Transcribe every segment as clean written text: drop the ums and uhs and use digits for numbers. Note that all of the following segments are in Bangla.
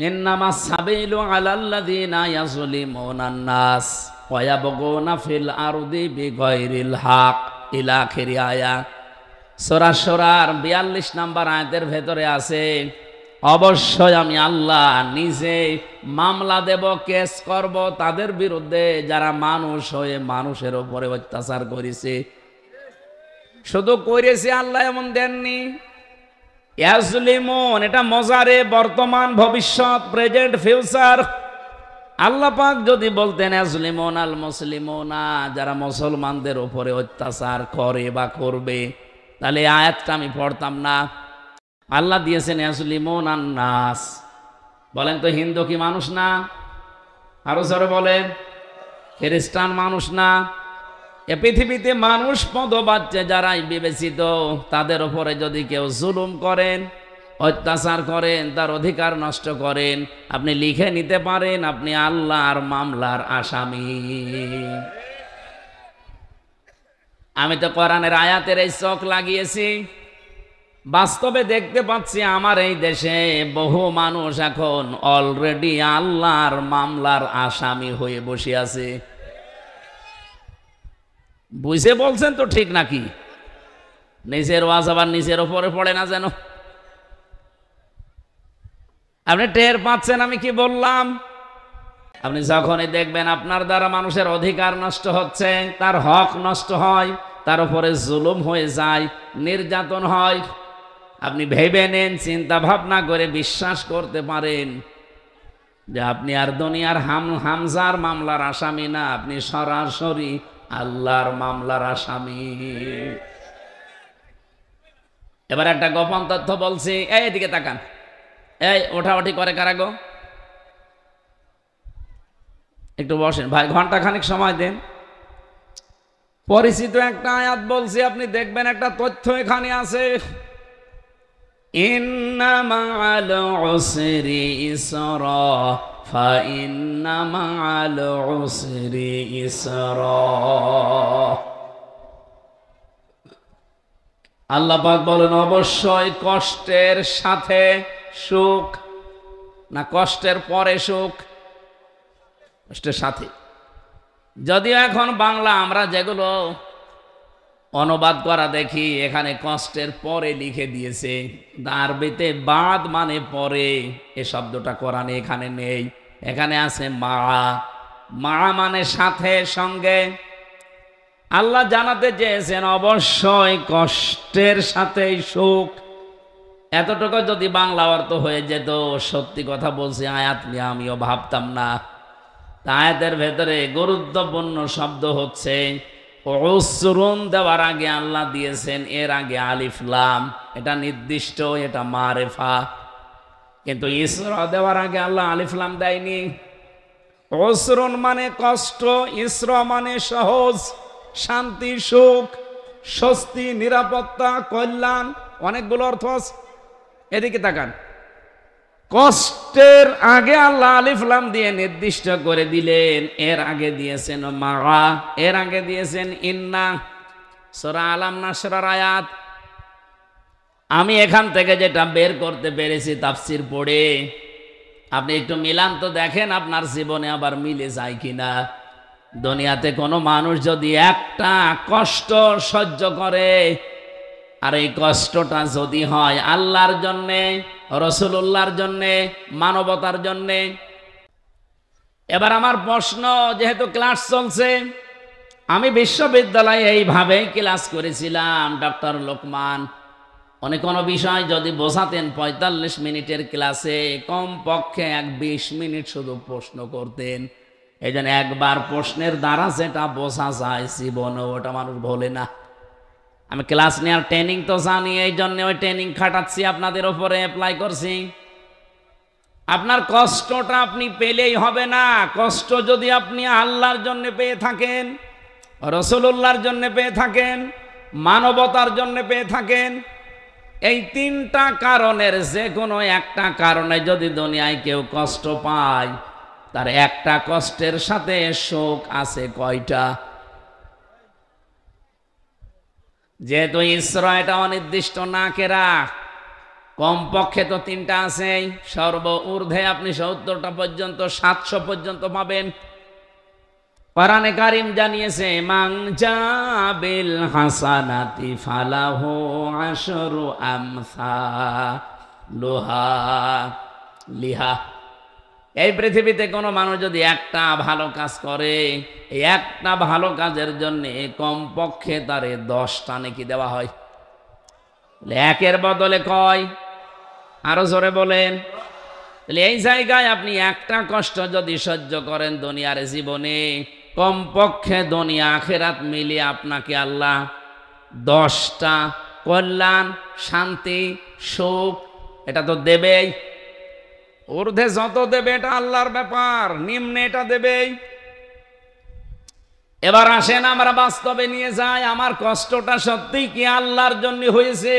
ইন্নামাস সাবিলু আলাল্লাযিনা ইয়াযলিমুনান নাস ওয়া ইয়াবগুনা ফিল আরদি বিগাইরিল হক ইলা আখিরি আয়াত। সূরা শুরার 42 নম্বর আয়াতের ভেতরে আছে, অবশ্যই আমি আল্লাহ নিজে মামলা দেব, কেস করব তাদের বিরুদ্ধে যারা মানুষ হয়ে মানুষের উপরে অত্যাচার করেছে। শুধু করেছে আল্লাহ এমন দেননি, ইয়াজলিমুন এটা মজারে, বর্তমান ভবিষ্যৎ, প্রেজেন্ট ফিউচার। আল্লাহ পাক যদি বলতেন ইয়াজলিমুন আল মুসলিমুনা, যারা মুসলমানদের উপরে অত্যাচার করে বা করবে, তাহলে আয়াতটা আমি পড়তাম না। আল্লাহ দিয়েছেন ইয়াজলিমুন আন নাস। বলেন তো হিন্দু কি মানুষ না? আরো জোরে বলেন, খ্রিস্টান মানুষ না? এ পৃথিবীতে মানুষ পদবাচ্চে যারাই বিবেচিত, তাদের উপরে যদি কেউ জুলুম করেন, অত্যাচার করেন, তার অধিকার নষ্ট করেন, আপনি লিখে নিতে পারেন আপনি আল্লাহর মামলার আসামি। আমি তো কোরআনের আয়াতের এই চোখ লাগিয়েছি, বাস্তবে দেখতে পাচ্ছি আমার এই দেশে বহু মানুষ এখন অলরেডি আল্লাহর মামলার আসামি হয়ে বসে আছে। বুঝে বলছেন তো ঠিক নাকি? নিজের ওয়াজ আবার নিজের ওপরে পড়ে না যেন। আপনি টের পাচ্ছেন আমি কি বললাম? আপনি যখনই দেখবেন আপনার দ্বারা মানুষের অধিকার নষ্ট হচ্ছে, তার হক নষ্ট হয়, তার উপরে জুলুম হয়ে যায়, নির্যাতন হয়, আপনি ভেবে নেন, চিন্তা ভাবনা করে বিশ্বাস করতে পারেন যে আপনি আর দুনিয়ার হামজার মামলার আসামি না, আপনি সরাসরি আল্লাহর মামলার আসামি। এবার একটা গোপন তথ্য বলছি, এদিকে তাকান। এই ওঠাওঠি করে কারা গো? একটু বসেন ভাই, ঘন্টা খানিক সময় দেন। পরিচিত একটা আয়াত বলছি, আপনি দেখবেন একটা তথ্য এখানে আছে, ইন্না মাআল উসরি ইসরা ফাইন্না মাআল উসরি ইসরা। আল্লাহ পাক বলেন অবশ্যই কষ্টের সাথে সুখ, না কষ্টের পরে সুখ? কষ্টের সাথে। যদিও এখন বাংলা আমরা যেগুলো অনুবাদ করা দেখি, এখানে কষ্টের পরে লিখে দিয়েছে, আরবিতে বাদ মানে পরে, এ শব্দটা কোরআনে এখানে নেই। এখানে আছে মা, মা মানে সাথে, সঙ্গে। আল্লাহ জানাতে চেয়েছেন অবশ্যই কষ্টের সাথে সুখ। এতটুকু যদি বাংলা অর্থ হয়ে যেত, সত্যি কথা বলছি, আয়াত নিয়ে আমিও ভাবতাম না। আয়াতের ভেতরে গুরুত্বপূর্ণ শব্দ হচ্ছে উসরুন। দেওয়ার আগে আল্লাহ দিয়েছেন এর আগে আলিফ লাম, এটা নির্দিষ্ট, এটা মারেফা। কিন্তু ইসরা দেওয়ার আগে আল্লাহ আলিফ লাম দেয়নি। উসরুন মানে কষ্ট, ইসরা মানে সহজ, শান্তি, সুখ, স্বস্তি, নিরাপত্তা, কল্যাণ, অনেকগুলো অর্থ আছে। এদিকে তাকান, কষ্টের আগে আল্লাহ আলিফ লাম দিয়ে নির্দিষ্ট করে দিলেন, এর আগে দিয়েছেন মা, এর আগে দিয়েছেন ইন্না। সূরা আলাম নাসরার আয়াত। আমি এখান থেকে যেটা বের করতে পেরেছি তাফসীর পড়ে, আপনি একটু মিলান তো দেখেন আপনার জীবনে আবার মিলে যায় কিনা। দুনিয়াতে কোনো মানুষ যদি একটা কষ্ট সহ্য করে, আর এই কষ্টটা যদি হয় আল্লাহর জন্যে, রাসূলুল্লাহর জন্যে, মানবতার জন্যে। এবার আমার প্রশ্ন, যেহেতু ক্লাস চলছে, আমি বিশ্ববিদ্যালয়ে এইভাবেই ক্লাস করেছিলাম। ডক্টর লোকমান উনি কোনো বিষয় যদি বোঝাতেন 45 মিনিটের ক্লাসে কমপক্ষে 20 মিনিট শুধু প্রশ্ন করতেন। এই জন্য একবার প্রশ্নের দ্বারা যেটা বোঝা যায় জীবনে ওটা মানুষ ভোলে না। আমি ক্লাস নেওয়ার ট্রেনিং তো জানি, এই জন্য ওই ট্রেনিং খাটাচ্ছি, আপনাদের ওপরে অ্যাপ্লাই করছি। আপনার কষ্টটা আপনি পেলেই হবে না। কষ্ট যদি আপনি আল্লাহর জন্য পেয়ে থাকেন, রাসূলুল্লাহর জন্য পেয়ে থাকেন, মানবতার জন্য পেয়ে থাকেন, এই তিনটা কারণের যে কোনো একটা কারণে যদি দুনিয়ায় কেউ কষ্ট পায়, তার একটা কষ্টের সাথে সুখ আছে কয়টা? যেহেতু ইসরা এটা অনির্দিষ্ট নাকেরা, কমপক্ষে তো 3টা আছে, সর্ব ঊর্ধ্বে আপনি 70টা পর্যন্ত 700 পর্যন্ত পাবেন। কোরআনে কারীম জানিয়েছে মান জাবিল হাসানাতি ফালাহু আশরু আমসালুহা লিহা। এই পৃথিবীতে কোনো মানুষ যদি একটা ভালো কাজ করে, এই একটা ভালো কাজের জন্য কমপক্ষে তারে 10টা নেকি দেওয়া হয়। একের বদলে কয়? আরো জোরে বলেন। তাহলে এই জায়গায় আপনি একটা কষ্ট যদি সহ্য করেন দুনিয়ার জীবনে, কমপক্ষে দুনিয়া আখিরাত মিলিয়ে আপনাকে আল্লাহ 10টা কল্যাণ, শান্তি, সুখ এটা তো দেবেই। ঊর্ধ্বে যত দেবে এটা আল্লাহর ব্যাপার, নিম্নে এটা দেবেই। এবার আসেন আমরা বাস্তবে নিয়ে যাই, আমার কষ্টটা সত্যিই কি আল্লাহর জন্য হয়েছে?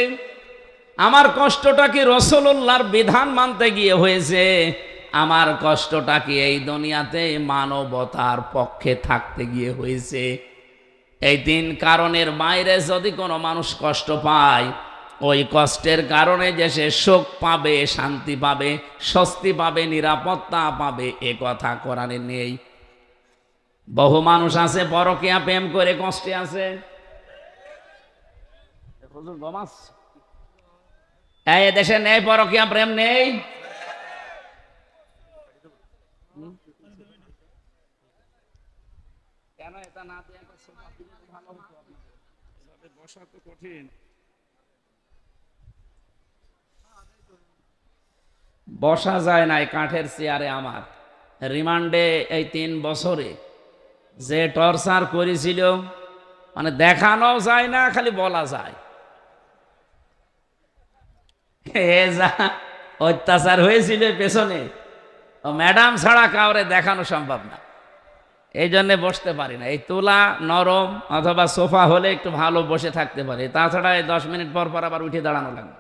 আমার কষ্টটা কি রাসূলুল্লাহর বিধান মানতে গিয়ে হয়েছে? আমার কষ্টটা কি এই দুনিয়াতে মানবতার পক্ষে থাকতে গিয়ে হয়েছে? এই 3 কারণের বাইরে যদি কোনো মানুষ কষ্ট পায়, ওই কষ্টের কারণে যে সে সুখ পাবে, শান্তি পাবে, স্বস্তি পাবে, নিরাপত্তা পাবে, এ কথা কোরআনে নেই। বহু মানুষ আছে পরকীয়া প্রেম করে কষ্টে আছে। এই দেশে নেই পরকীয়া প্রেম নেই? কেন এটা না দিয়ে ভালো হতো? বসা তো কঠিন। বসা যায় না কাঠের চেয়ারে। আমার রিমান্ডে এই 3 বছরে যে টর্চার করেছিল, মানে দেখানো যায় না, খালি বলা যায়। এ যা অত্যাচার হয়েছিল পেছনে, ও ম্যাডাম ছাড়া কাউরে দেখানো সম্ভব না। এই জন্যে বসতে পারি না। এই তোলা নরম অথবা সোফা হলে একটু ভালো বসে থাকতে পারি, তাছাড়া 10 মিনিট পর পর আবার উঠে দাঁড়ানো লাগবে।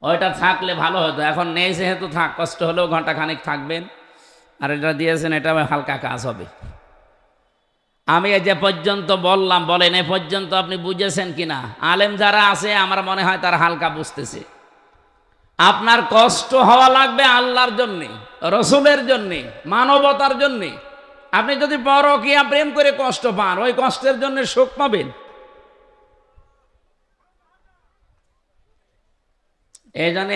ওইটা থাকলে ভালো হতো, এখন নেই যেহেতু থাক, কষ্ট হলেও ঘন্টা খানিক থাকবেন। আর এটা দিয়েছেন, এটা হালকা কাজ হবে। আমি এই যে পর্যন্ত বললাম, বলেন এ পর্যন্ত আপনি বুঝেছেন কিনা? আলেম যারা আছে আমার মনে হয় তারা হালকা বুঝতেছে। আপনার কষ্ট হওয়া লাগবে আল্লাহর জন্যে, রসুলের জন্যে, মানবতার জন্যে। আপনি যদি পরকীয়া প্রেম করে কষ্ট পান, ওই কষ্টের জন্য সুখ পাবেন? এই জন্য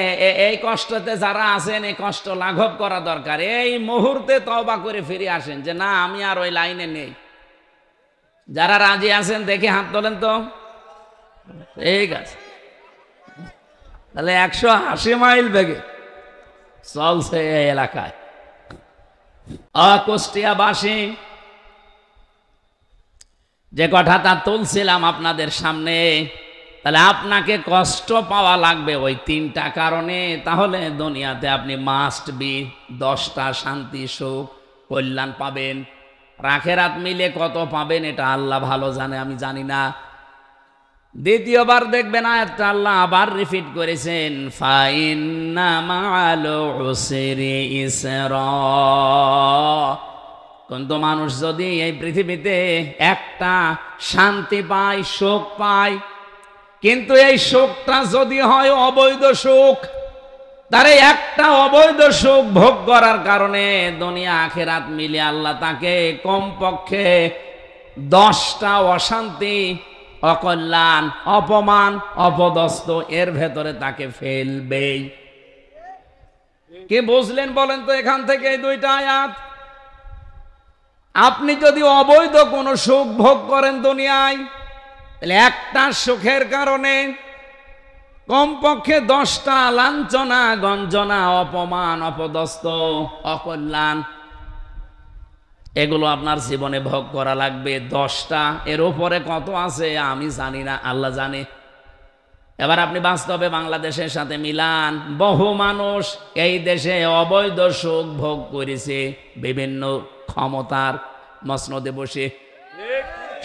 এই কষ্টতে যারা আছেন, এই কষ্ট লাঘব করা দরকার। এই মুহূর্তে তওবা করে ফিরে আসেন যে না, আমি আর ওই লাইনে নেই। যারা রাজি আছেন দেখে হাত তোলেন তো। ঠিক আছে, তাহলে 180 মাইল বেগে চলছে এই এলাকায়। কুষ্টিয়াবাসী যে কথাটা তুলছিলাম আপনাদের সামনে, তাহলে আপনাকে কষ্ট পাওয়া লাগবে ওই 3টা কারণে। তাহলে দুনিয়াতে আপনি মাস্ট বি 10টা শান্তি, সুখ, কল্যাণ পাবেন। আখিরাত মিলে কত পাবেন এটা আল্লাহ ভালো জানে, আমি জানি না। দ্বিতীয়বার দেখবেন আয়াতটা আল্লাহ আবার রিপিট করেছেন, ফাইন্না মাআল উসরি ইসরা। কিন্তু মানুষ যদি এই পৃথিবীতে একটা শান্তি পায়, সুখ পায়, কিন্তু এই সুখটা যদি হয় অবৈধ সুখ, তার একটা অবৈধ সুখ ভোগ করার কারণে দুনিয়া আখিরাত মিলে আল্লাহ তাকে কমপক্ষে 10টা অশান্তি, অকল্যাণ, অপমান, অপদস্থ এর ভেতরে তাকে ফেলবেই। কি বুঝলেন বলেন তো এখান থেকে এই 2টা আয়াত? আপনি যদি অবৈধ কোনো সুখ ভোগ করেন দুনিয়ায়, তাহলে একটা সুখের কারণে কমপক্ষে 10টা লাঞ্ছনা, গঞ্জনা, অপমান, অপদস্থ, অকল্যাণ এগুলো আপনার জীবনে ভোগ করা লাগবে 10টা। এর উপরে কত আছে আমি জানি না, আল্লাহ জানে। এবার আপনি বাস্তবে বাংলাদেশের সাথে মিলান, বহু মানুষ এই দেশে অবৈধ সুখ ভোগ করেছে বিভিন্ন ক্ষমতার মসনদে বসে।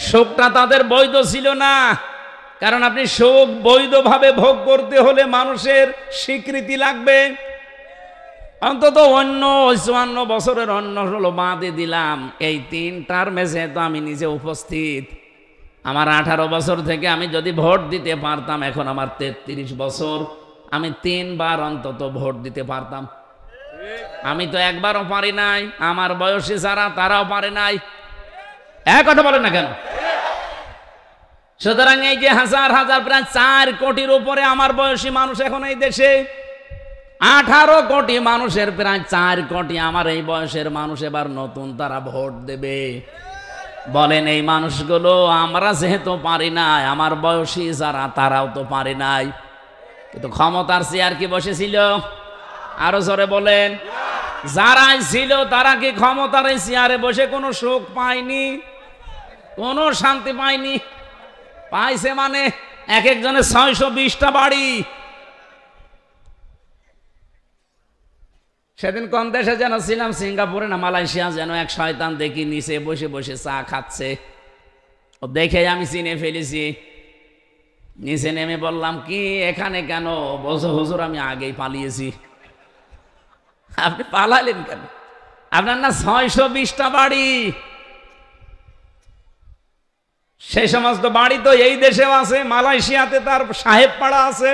সুখটা তাদের বৈধ ছিল না, কারণ আপনি সুখ বৈধভাবে ভোগ করতে হলে মানুষের স্বীকৃতি লাগবে। অন্তত অন্য 54 বছরের অন্য হলো বাদে দিলাম, এই 3 টার্মে যেহেতু আমি নিজে উপস্থিত, আমার 18 বছর থেকে আমি যদি ভোট দিতে পারতাম, এখন আমার 33 বছর, আমি 3 বার অন্তত ভোট দিতে পারতাম। আমি তো একবারও পারি নাই, আমার বয়সী যারা তারাও পারে নাই। এক কথা বলেন না কেন? সুতরাং এই যে হাজার হাজার প্রায় 4 কোটির উপরে আমার বয়সী মানুষ এখন এই দেশে, 18 কোটি মানুষের প্রায় 4 কোটি আমার এই বয়সের মানুষ এবার নতুন তারা ভোট দেবে। বলেন এই মানুষগুলো আমরা যেহেতু পারি নাই, আমার বয়সী যারা তারাও তো পারে নাই, কিন্তু ক্ষমতার চেয়ার কি বসেছিল? আরো জোরে বলেন। যারাই ছিল তারা কি ক্ষমতার এই চেয়ারে বসে কোনো সুখ পায়নি, কোনো শান্তি পায়নি? পাইছে মানে এক একজনের 620টা বাড়ি। সেদিন কোন দেশে যেন ছিলাম, সিঙ্গাপুরে না মালয়েশিয়া, যেন এক শয়তান দেখি নিচে বসে বসে চা খাচ্ছে। ও দেখে আমি চিনে ফেলেছি। নিচে নেমে বললাম, কি এখানে কেন? বলছো হুজুর আমি আগেই পালিয়েছি। আপনি পালালেন কেন? আপনার না 620টা বাড়ি। সেই সমস্ত বাড়ি তো এই দেশেও আছে, মালয়েশিয়াতে তার সাহেব পাড়া আছে,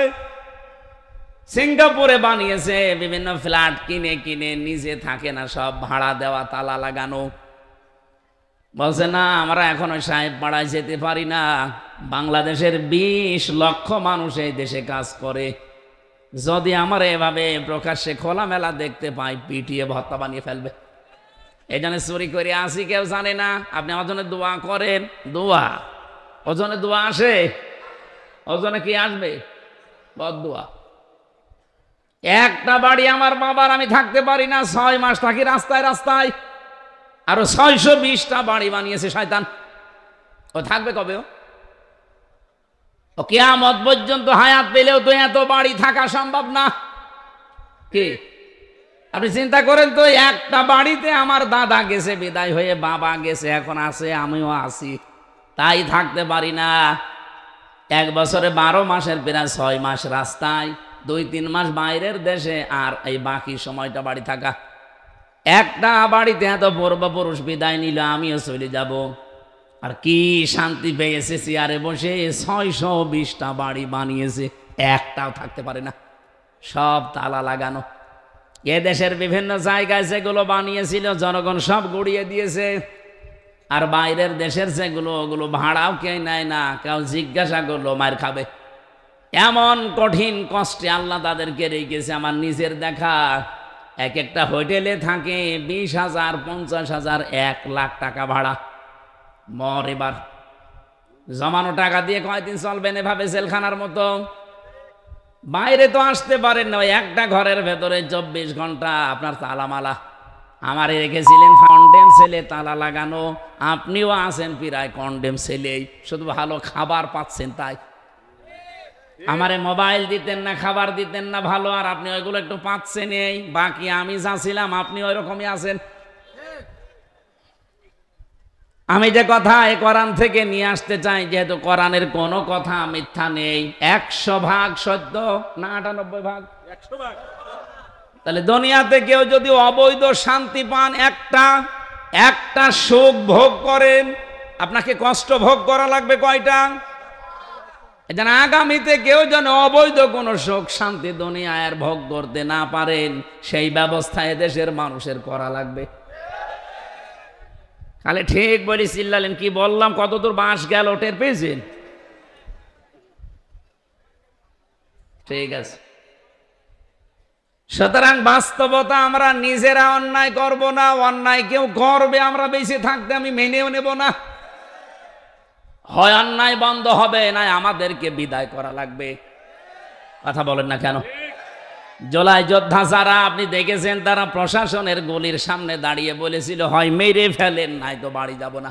সিঙ্গাপুরে বানিয়েছে বিভিন্ন ফ্ল্যাট কিনে কিনে, নিজে থাকে না, সব ভাড়া দেওয়া, তালা লাগানো। বলছে না আমরা এখন ওই সাহেব পাড়ায় যেতে পারি না। বাংলাদেশের 20 লক্ষ মানুষ এই দেশে কাজ করে, যদি আমার এভাবে প্রকাশ্যে খোলামেলা দেখতে পাই পিটিয়ে ভর্তা বানিয়ে ফেলবে। এই জন্য চুরি করে আসি, কেউ জানে না। আপনি আমার জন্য দোয়া করেন। দোয়া ওজনে দোয়া আসে? ওজনে কি আসবে? বদদোয়া। একটা বাড়ি আমার বাবার আমি থাকতে পারি না, 6 মাস থাকি রাস্তায় রাস্তায়। আরো 620টা বাড়ি বানিয়েছে শয়তান। ও থাকবে কবে? ও কিয়ামত পর্যন্ত হায়াত পেলেও তো এত বাড়ি থাকা সম্ভব না। কি আপনি চিন্তা করেন তো, একটা বাড়িতে আমার দাদা গেছে বিদায় হয়ে, বাবা গেছে, এখন আছে, আমিও আছি, তাই থাকতে পারি না। 1 বছরে 12 মাসের প্রায় 6 মাস রাস্তায়, 2-3 মাস বাইরের দেশে, আর এই বাকি সময়টা বাড়ি থাকা। একটা বাড়িতে এত পূর্বপুরুষ বিদায় নিল, আমিও চলে যাব। আর কি শান্তি পেয়েছে চেয়ারে বসে। 620টা বাড়ি বানিয়েছে, একটাও থাকতে পারে না, সব তালা লাগানো। এ দেশের বিভিন্ন জায়গায় যেগুলো বানিয়েছিল জনগণ সব গুড়িয়ে দিয়েছে। আর বাইরের দেশের যেগুলো, ওগুলো ভাড়াও কেউ নেয় না, কেউ জিজ্ঞাসা করলো মার খাবে। এমন কঠিন কষ্টে আল্লাহ তাদেরকে রেখেছে। আমার নিজের দেখা, এক একটা হোটেলে থাকে 20,000, 50,000, 1 লাখ টাকা ভাড়া। মর এবার জমানো টাকা দিয়ে কয়দিন চলবেন এভাবে জেলখানার মতো? বাইরে তো আসতে পারেন না, একটা ঘরের ভেতরে 24 ঘন্টা আপনার তালামালা। আমারে রেখেছিলেন কন্ডেম সেলে, তালা লাগানো। আপনিও আছেন প্রায় কন্ডেম সেলেই, শুধু ভালো খাবার পাচ্ছেন তাই। আমারে মোবাইল দিতেন না, খাবার দিতেন না ভালো, আর আপনি ওইগুলো একটু পাচ্ছেন। এই বাকি আমি যা ছিলাম আপনি ওই রকমই আছেন। আমি যে কথা এই কোরআন থেকে নিয়ে আসতে চাই, যেহেতু কোরআনের কোনো কথা মিথ্যা নেই, 100% সত্য না 98%? 100%। তাহলে দুনিয়াতে কেউ যদি অবৈধ শান্তি পান, একটা সুখ ভোগ করেন, আপনাকে কষ্ট ভোগ করা লাগবে কয়টা? যেন আগামীতে কেউ যেন অবৈধ কোনো সুখ শান্তি দুনিয়ায় আর ভোগ করতে না পারেন, সেই ব্যবস্থা এদেশের মানুষের করা লাগবে। তাহলে ঠিক বলি চিল্লালেন, কি বললাম? কতদূর বাঁশ গেল টের পেয়েছেন? ঠিক আছে। সুতরাং বাস্তবতা, আমরা নিজেরা অন্যায় করব না, অন্যায় কেউ করবে আমরা বেঁচে থাকতে আমি মেনেও নেব না। হয় অন্যায় বন্ধ হবে, না আমাদেরকে বিদায় করা লাগবে। কথা বলেন না কেন? জুলাই যোদ্ধা যারা আপনি দেখেছেন, তারা প্রশাসনের গলির সামনে দাঁড়িয়ে বলেছিল, হয় মেরে ফেলেন, নাই তো বাড়ি যাব না।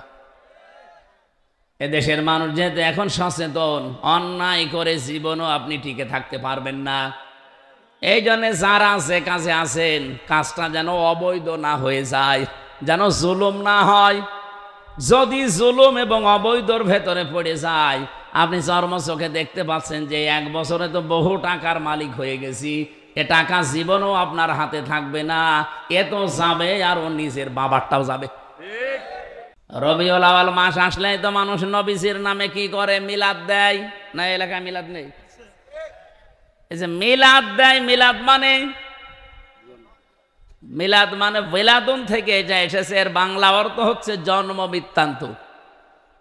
এদেশের মানুষ যেহেতু এখন সচেতন, অন্যায় করে জীবনও আপনি টিকে থাকতে পারবেন না। এই জন্য যারা যে কাজে আছেন, কাজটা যেন অবৈধ না হয়ে যায়, যেন জুলুম না হয়। যদি জুলুম এবং অবৈধর ভেতরে পড়ে যায়, আপনি চর্মচোখে দেখতে পাচ্ছেন যে 1 বছরে তো বহু টাকার মালিক হয়ে গেছি, এ টাকা জীবনও আপনার হাতে থাকবে না, এ তো যাবে, আর ও নিজের বাবারটাও যাবে। রবিউল আউয়াল মাস আসলেই তো মানুষ নবীজির নামে কি করে? মিলাদ দেয় না? এলাকায় মিলাদ নেই? এই যে মিলাদ দেয়, মিলাদ মানে বেলাদুন থেকে যা এসেছে, এর বাংলা অর্থ হচ্ছে জন্ম বৃত্তান্ত।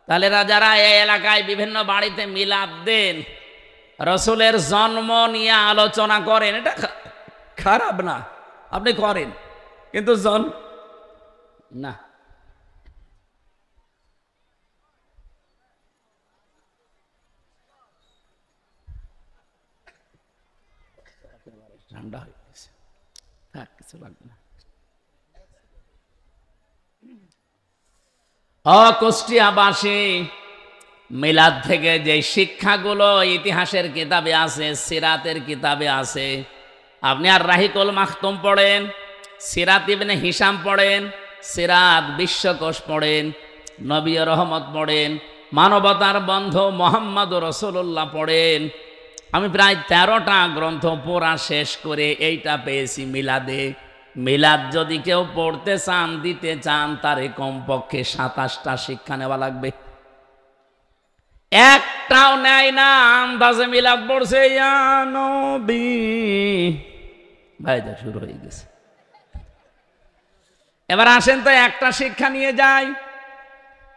তাহলে যারা এই এলাকায় বিভিন্ন বাড়িতে মিলাদ দেন, রসুলের জন্ম নিয়ে আলোচনা করেন, এটা খারাপ না, আপনি করেন, কিন্তু না। ঠান্ডা হয়ে গেছে, থাক, কিছু লাগবে না। কুষ্টিয়াবাসী মিলাদ থেকে যে শিক্ষাগুলো ইতিহাসের কিতাবে আছে, সিরাতের কিতাবে আছে, আপনি আর রাহিকুল মাখতুম পড়েন, সিরাত ইবনে হিশাম পড়েন, সিরাত বিশ্বকোষ পড়েন, নবী রহমত পড়েন, মানবতার বন্ধু মোহাম্মদ রাসূলুল্লাহ পড়েন। আমি প্রায় 13টা গ্রন্থ পড়া শেষ করে এইটা পেয়েছি মিলাদে। মিলাদ যদি কেউ পড়তে চান, দিতে চান, তারে কমপক্ষে 27টা শিক্ষা নেওয়া লাগবে। একটাও নেয় না, আন্দাজে মিলাদ পড়ছে, ইয়া নবী, ভাই যা শুরু হয়ে গেছে। এবার আসেন তো একটা শিক্ষা নিয়ে যাই।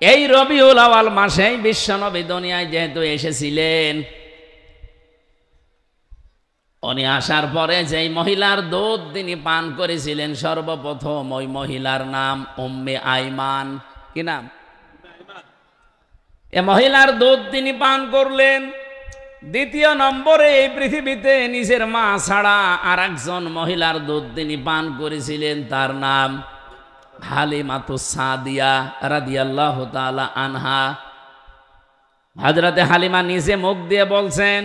এই রবিউল আউয়াল মাসে বিশ্বনবী দুনিয়ায় যেহেতু এসেছিলেন, উনি আসার পরে যেই মহিলার দুধ তিনি পান করেছিলেন, সর্বপ্রথম ওই মহিলার নাম উম্মে আইমান। কি নাম? এ মহিলার দুধ তিনি পান করলেন। দ্বিতীয় নম্বরে এই পৃথিবীতে নিজের মা ছাড়া আর একজন মহিলার দুধ তিনি পান করেছিলেন, তার নাম হালিমাতুস সাদিয়া রাদিয়াল্লাহু তাআলা আনহা। হযরতে হালিমা নিজে মুখ দিয়ে বলছেন,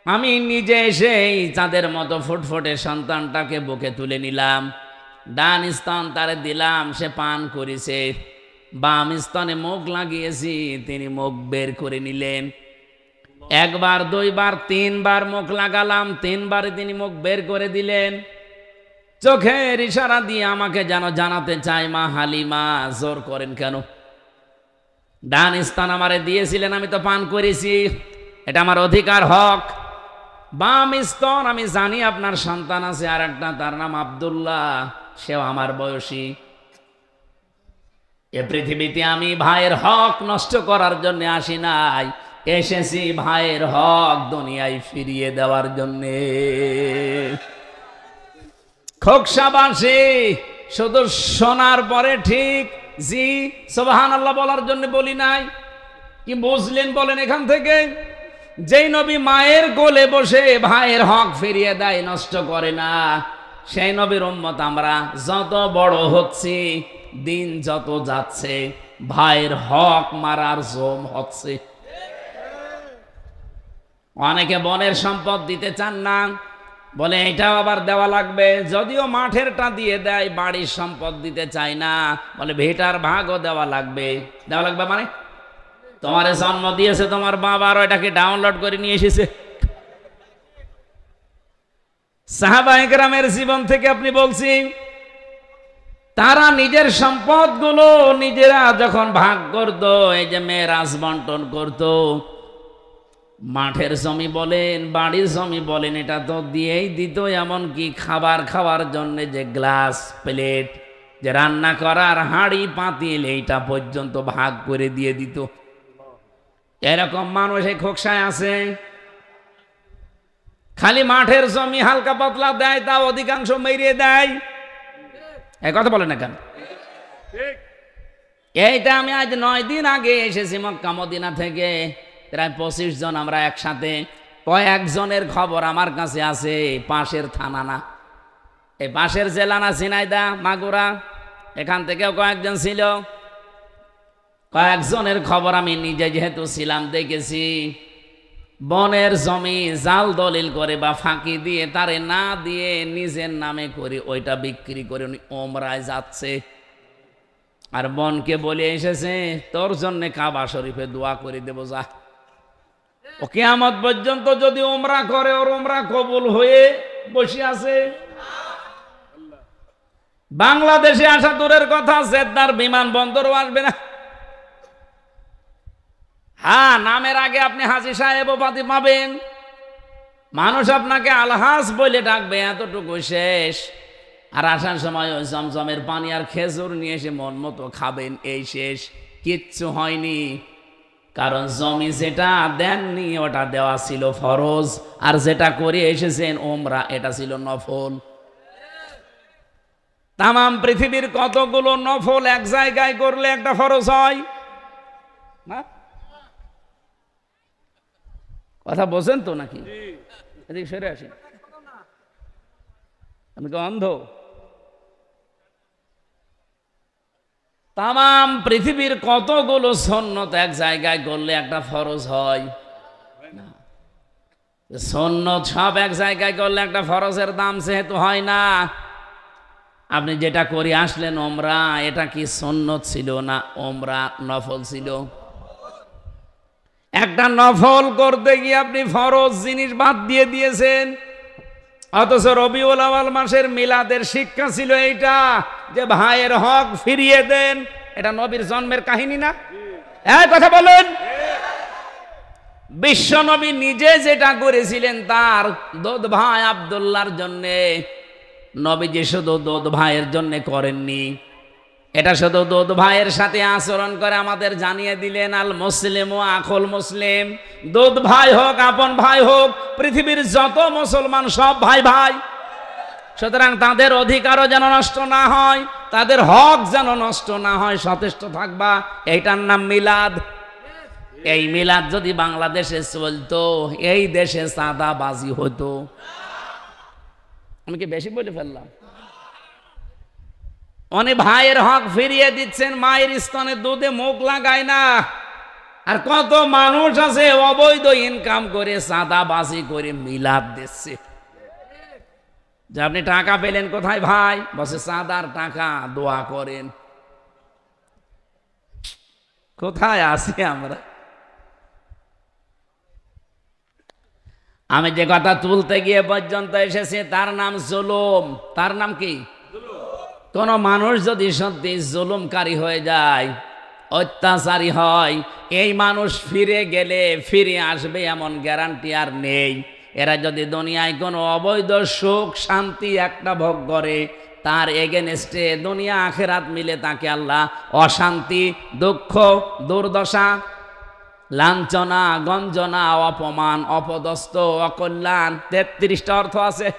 আমি নিজে এসেই চাঁদের মতো ফুটফুটে সন্তানটাকে বুকে তুলে নিলাম, ডান স্তন তারে দিলাম, সে পান করেছে, বাম স্তনে মুখ লাগিয়েছি, তিনি মুখ বের করে নিলেন। একবার, দুইবার, তিনবার মুখ লাগালাম, তিনবারে তিনি মুখ বের করে দিলেন। চোখের ইশারা দিয়ে আমাকে যেন জানাতে চায়, মা হালিমা, জোর করেন কেন? ডান স্তন আমারে দিয়েছিলেন, আমি তো পান করেছি, এটা আমার অধিকার, হক। বাম স্তন আমি জানি আপনার সন্তান আছে আর একটা, তার নাম আব্দুল্লাহ, সেও আমার বয়সী। এ পৃথিবীতে আমি ভাইয়ের হক নষ্ট করার জন্য আসি নাই, এসেছি ভাইয়ের হক দুনিয়ায় ফিরিয়ে দেওয়ার জন্যে। খোকসাবাসী শুধু শোনার পরে ঠিক জি সুবহানাল্লাহ বলার জন্য বলি নাই, কি বুঝলেন বলেন? এখান থেকে যেই নবী মায়ের কোলে বসে ভাইয়ের হক ফিরিয়ে দেয়, নষ্ট করে না, সেই নবীর উম্মত আমরা। যত বড় হচ্ছি, দিন যত যাচ্ছে, ভাইয়ের হক মারার জম হচ্ছে। অনেকে বনের সম্পদ দিতে চান না, বলে এটাও আবার দেওয়া লাগবে, যদিও মাঠেরটা দিয়ে দেয়, বাড়ির সম্পদ দিতে চায় না, বলে ভিটার ভাগও দেওয়া লাগবে। দেওয়া লাগবে মানে তোমারে জন্ম দিয়েছে তোমার বাবা, আর এটাকে ডাউনলোড করে নিয়ে এসেছে। সাহাবায়ে কেরামের জীবন থেকে আপনি বলছি, তারা নিজের সম্পদগুলো নিজেরা যখন ভাগ করত, এই যে মেরাজ বন্টন করত, মাঠের জমি বলেন, বাড়ির জমি বলেন, এটা তো দিয়েই দিত। এমনকি খাবার খাওয়ার জন্য যে গ্লাস, প্লেট, যে রান্না করার হাঁড়ি, পাতিল, এইটা পর্যন্ত ভাগ করে দিয়ে দিত। এরকম মানুষ এই খোকসায় আছে। খালি মাঠের জমি হালকা পাতলা দেয়, তা অধিকাংশ মেরিয়ে দেয়। এই কথা বলে না কেন? এইটা আমি আজ 9 দিন আগে এসেছি মক্কা মদিনা থেকে, প্রায় 25 জন আমরা একসাথে। কয়েকজনের খবর আমার কাছে আছে, পাশের থানা না, এই পাশের জেলা না, ঝিনাইদহ, মাগুরা, এখান থেকেও কয়েকজন ছিল। কয়েকজনের খবর আমি নিজে যেহেতু ছিলাম, দেখেছি। বনের জমি জাল দলিল করে বা ফাঁকি দিয়ে, তারে না দিয়ে নিজের নামে করে ওইটা বিক্রি করে উনি ওমরায় যাচ্ছে। আর বনকে বলে এসেছে, তোর জন্য কাবা শরীফে দোয়া করে দেব, যা। ও কিয়ামত পর্যন্ত যদি ওমরা করে, ওর ওমরা কবুল হয়ে বসে আছে। বাংলাদেশে আসা দূরের কথা, জেদ্দার বিমানবন্দরও আসবে না। হ্যাঁ, নামের আগে আপনি হাজী সাহেব উপাধি পাবেন, মানুষ আপনাকে আলহাস বলে ডাকবে, এতটুকু শেষ। আর আসার সময় ওই জমজমের পানি আর খেজুর নিয়ে এসে মন মতো খাবেন, এই শেষ। কিচ্ছু হয়নি, কারণ জমি যেটা দেননি ওটা দেওয়া ছিল ফরজ, আর যেটা করে এসেছেন ওমরা এটা ছিল নফল। তামাম পৃথিবীর কতগুলো নফল এক জায়গায় করলে একটা ফরজ হয় না? কথা বোঝেন তো নাকি? এদিকে সরে আসি, আমি তো অন্ধ। তামাম পৃথিবীর কতগুলো সুন্নত এক জায়গায় করলে একটা ফরজ হয় না? সুন্নত সব এক জায়গায় করলে একটা ফরজের দাম যেহেতু হয় না। আপনি যেটা করে আসলেন ওমরা, এটা কি সুন্নত ছিল না ওমরা নফল ছিল? একটা নফল করতে গিয়ে আপনি ফরজ জিনিস বাদ দিয়ে দিয়েছেন। অথচ রবিউল আউয়াল মাসের মিলাদের শিক্ষা ছিল এইটা, যে ভাইয়ের হক ফিরিয়ে দেন। এটা নবীর জন্মের কাহিনী না? এই কথা বলেন। বিশ্ব নবী নিজে যেটা করেছিলেন তার দোদ ভাই আব্দুল্লাহর জন্যে, নবীজি শুধু দোদ ভাইয়ের জন্য করেননি, এটা শুধু দোদ ভাইয়ের সাথে আচরণ করে আমাদের জানিয়ে দিলেন, আল মুসলিম ও আখুল মুসলিম। দোদ ভাই হোক আপন ভাই হোক, পৃথিবীর যত মুসলমান সব ভাই ভাই। সুতরাং তাদের অধিকারও যেন নষ্ট না হয়, তাদের হক যেন নষ্ট না হয়, সচেষ্ট থাকবা। এইটার নাম মিলাদ। এই মিলাদ যদি বাংলাদেশে চলতো, এই দেশে চাঁদাবাজি হতো। আমি কি বেশি বলে ফেললাম? অনেক ভাইয়ের হক ফিরিয়ে দিচ্ছেন, মায়ের স্তনে দুধে মুখ লাগায় না। আর কত মানুষ আছে অবৈধ ইনকাম করে চাঁদাবাজি করে মিলাদ দিচ্ছে। যে আপনি টাকা পেলেন কোথায় ভাই? বসে চাঁদার টাকা, দোয়া করেন। কোথায় আছি আমরা? আমি যে কথা তুলতে গিয়ে পর্যন্ত এসেছি তার নাম জুলুম। তার নাম কি? কোন মানুষ যদি সত্যি জুলুমকারী হয়ে যায়, অত্যাচারী হয়, এই মানুষ ফিরে গেলে ফিরে আসবে এমন গ্যারান্টি আর নেই। এরা যদি দুনিয়ায় কোনো অবৈধ সুখ শান্তি একটা ভোগ করে, তার এগেনস্টে দুনিয়া আখেরাত মিলে তাকে আল্লাহ অশান্তি, দুঃখ, দুর্দশা, লাঞ্ছনা, গঞ্জনা, অপমান, অপদস্থ, অকল্যাণ, 33টা অর্থ আছে।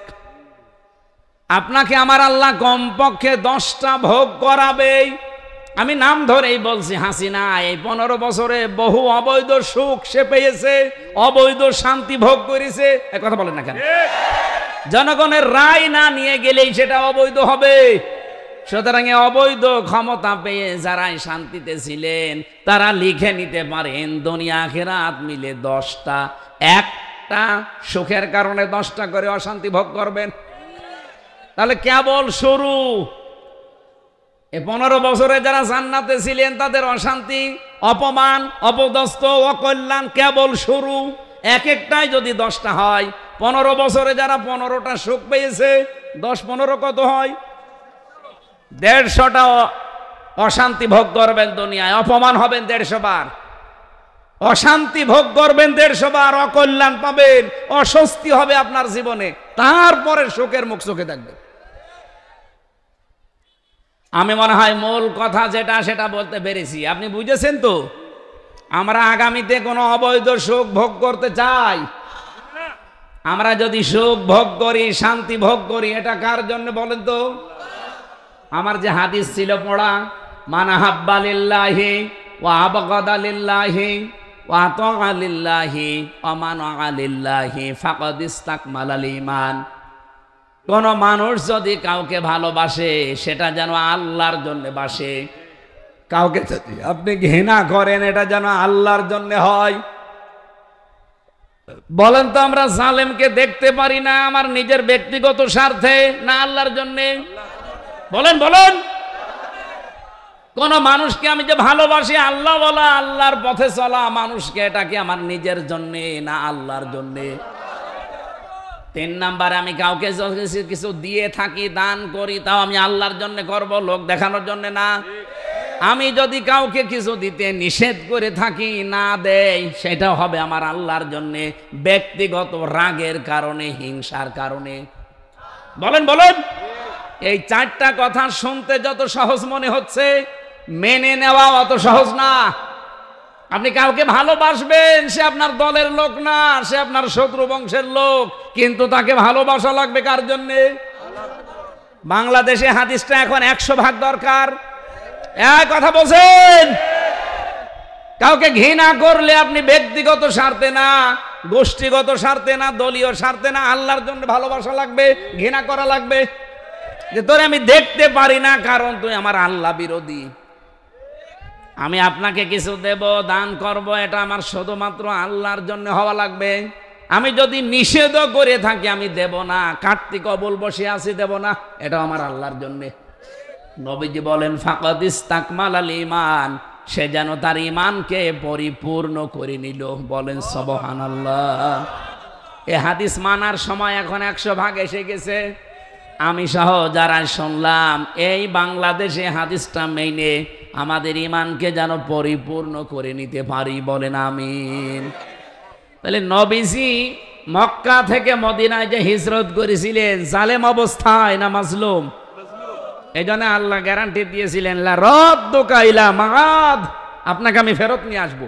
আপনাকে আমার আল্লাহ কমপক্ষে 10টা ভোগ করাবেই। আমি নাম ধরেই বলছি, হাসিনা এই 15 বছরে বহু অবৈধ সুখ সে পেয়েছে, অবৈধ শান্তি ভোগ করেছে। এক কথা বলেন না কেন? জনগণের রায় না নিয়ে গেলেই সেটা অবৈধ হবে। সুতরাং অবৈধ ক্ষমতা পেয়ে যারাই শান্তিতে ছিলেন তারা লিখে নিতে পারেন দুনিয়া আখিরাত মিলে 10টা। একটা সুখের কারণে 10টা করে অশান্তি ভোগ করবেন। তাহলে কেবল শুরু। 15 বছরে যারা জান্নাতে ছিলেন তাদের অশান্তি, অপমান, অপদস্থ, অকল্যাণ কেবল শুরু। এক একটাই যদি 10টা হয়, 15 বছরে যারা 15টা সুখ পেয়েছে, 10-15 কত হয়? 150টা অশান্তি ভোগ করবেন দুনিয়ায়, অপমান হবেন 150 বার, অশান্তি ভোগ করবেন 150 বার, অকল্যাণ পাবেন, অস্বস্তি হবে আপনার জীবনে, তারপরে সুখের মুখ চোখে দেখবেন। আমি মনে হয় মূল কথা যেটা সেটা বলতে পেরেছি, আপনি বুঝেছেন তো? আমরা আগামীতে কোনো অবৈধ সুখ ভোগ করতে চাই? আমরা যদি সুখ ভোগ করি, শান্তি ভোগ করি, এটা কার জন্য বলেন তো? আমার যে হাদিস ছিল পড়া, মান আহাব্বা লিল্লাহি ওয়া আবগাদা লিল্লাহি ওয়া আতাআ লিল্লাহি ওয়া মানাআ লিল্লাহি ফাকাদ ইসতাকমালাল ঈমান। কোন মানুষ যদি কাউকে ভালোবাসে সেটা যেন আল্লাহর জন্য বাসে, কাউকে যদি আপনি ঘৃণা করেন এটা যেন আল্লাহর জন্য হয়। বলেন তো, আমরা জালেমকে দেখতে পারি না আমার নিজের ব্যক্তিগত স্বার্থে না আল্লাহর জন্য? বলেন বলেন। কোন মানুষকে আমি যে ভালোবাসি, আল্লাহ বলা, আল্লাহর পথে চলা মানুষকে, এটা কি আমার নিজের জন্য না আল্লাহর জন্য? 3 নাম্বারে, আমি কাউকে কিছু দিয়ে থাকি, দান করি, তাও আমি আল্লাহর জন্য করব, লোক দেখানোর জন্য না। আমি যদি কাউকে কিছু দিতে নিষেধ করে থাকি, না দেই, সেটা হবে আমার আল্লাহর জন্যে ব্যক্তিগত রাগের কারণে, হিংসার কারণে। বলেন বলেন। এই চারটা কথা শুনতে যত সহজ মনে হচ্ছে, মেনে নেওয়া অত সহজ না। আপনি কাউকে ভালোবাসবেন, সে আপনার দলের লোক না, সে আপনার শত্রু বংশের লোক, কিন্তু তাকে ভালোবাসা লাগবে কার জন্যে? বাংলাদেশে হাদিসটা এখন 100 ভাগ দরকার। এক কথা বলছেন। কাউকে ঘৃণা করলে আপনি ব্যক্তিগত স্বার্থে না, গোষ্ঠীগত স্বার্থে না, দলীয় স্বার্থে না, আল্লাহর জন্য ভালোবাসা লাগবে, ঘৃণা করা লাগবে। যে তোরে আমি দেখতে পারি না কারণ তুই আমার আল্লাহ বিরোধী। আমি আপনাকে কিছু দেব, দান করব, এটা আমার শুধুমাত্র আল্লাহর জন্য হওয়া লাগবে। আমি যদি নিষেধ করে থাকি, আমি দেব না, কার্তিক অবল বসে আছি, দেব না, এটা আমার আল্লাহর জন্য। নবীজি বলেন ফাকাদ ইস্তাকমালাল ঈমান, সে যেন তার ঈমানকে পরিপূর্ণ করে নিল। বলেন সুবহানাল্লাহ। এই হাদিস মানার সময় এখন 100 ভাগ এসে গেছে। আমি সহ যারা শুনলাম, এই বাংলাদেশে হাদিসটা মেনে আমাদের ঈমানকে যেন পরিপূর্ণ করে নিতে পারি। বলেন আমিন। তাহলে নবীজি মক্কা থেকে মদিনায় যে হিজরত করেছিলেন, জালেম অবস্থায় না মাজলুম? এই জন্য আল্লাহ গ্যারান্টি দিয়েছিলেন, লা রাদ্দুকা ইলা মাআদ, আপনাকে আমি ফেরত নিয়ে আসব।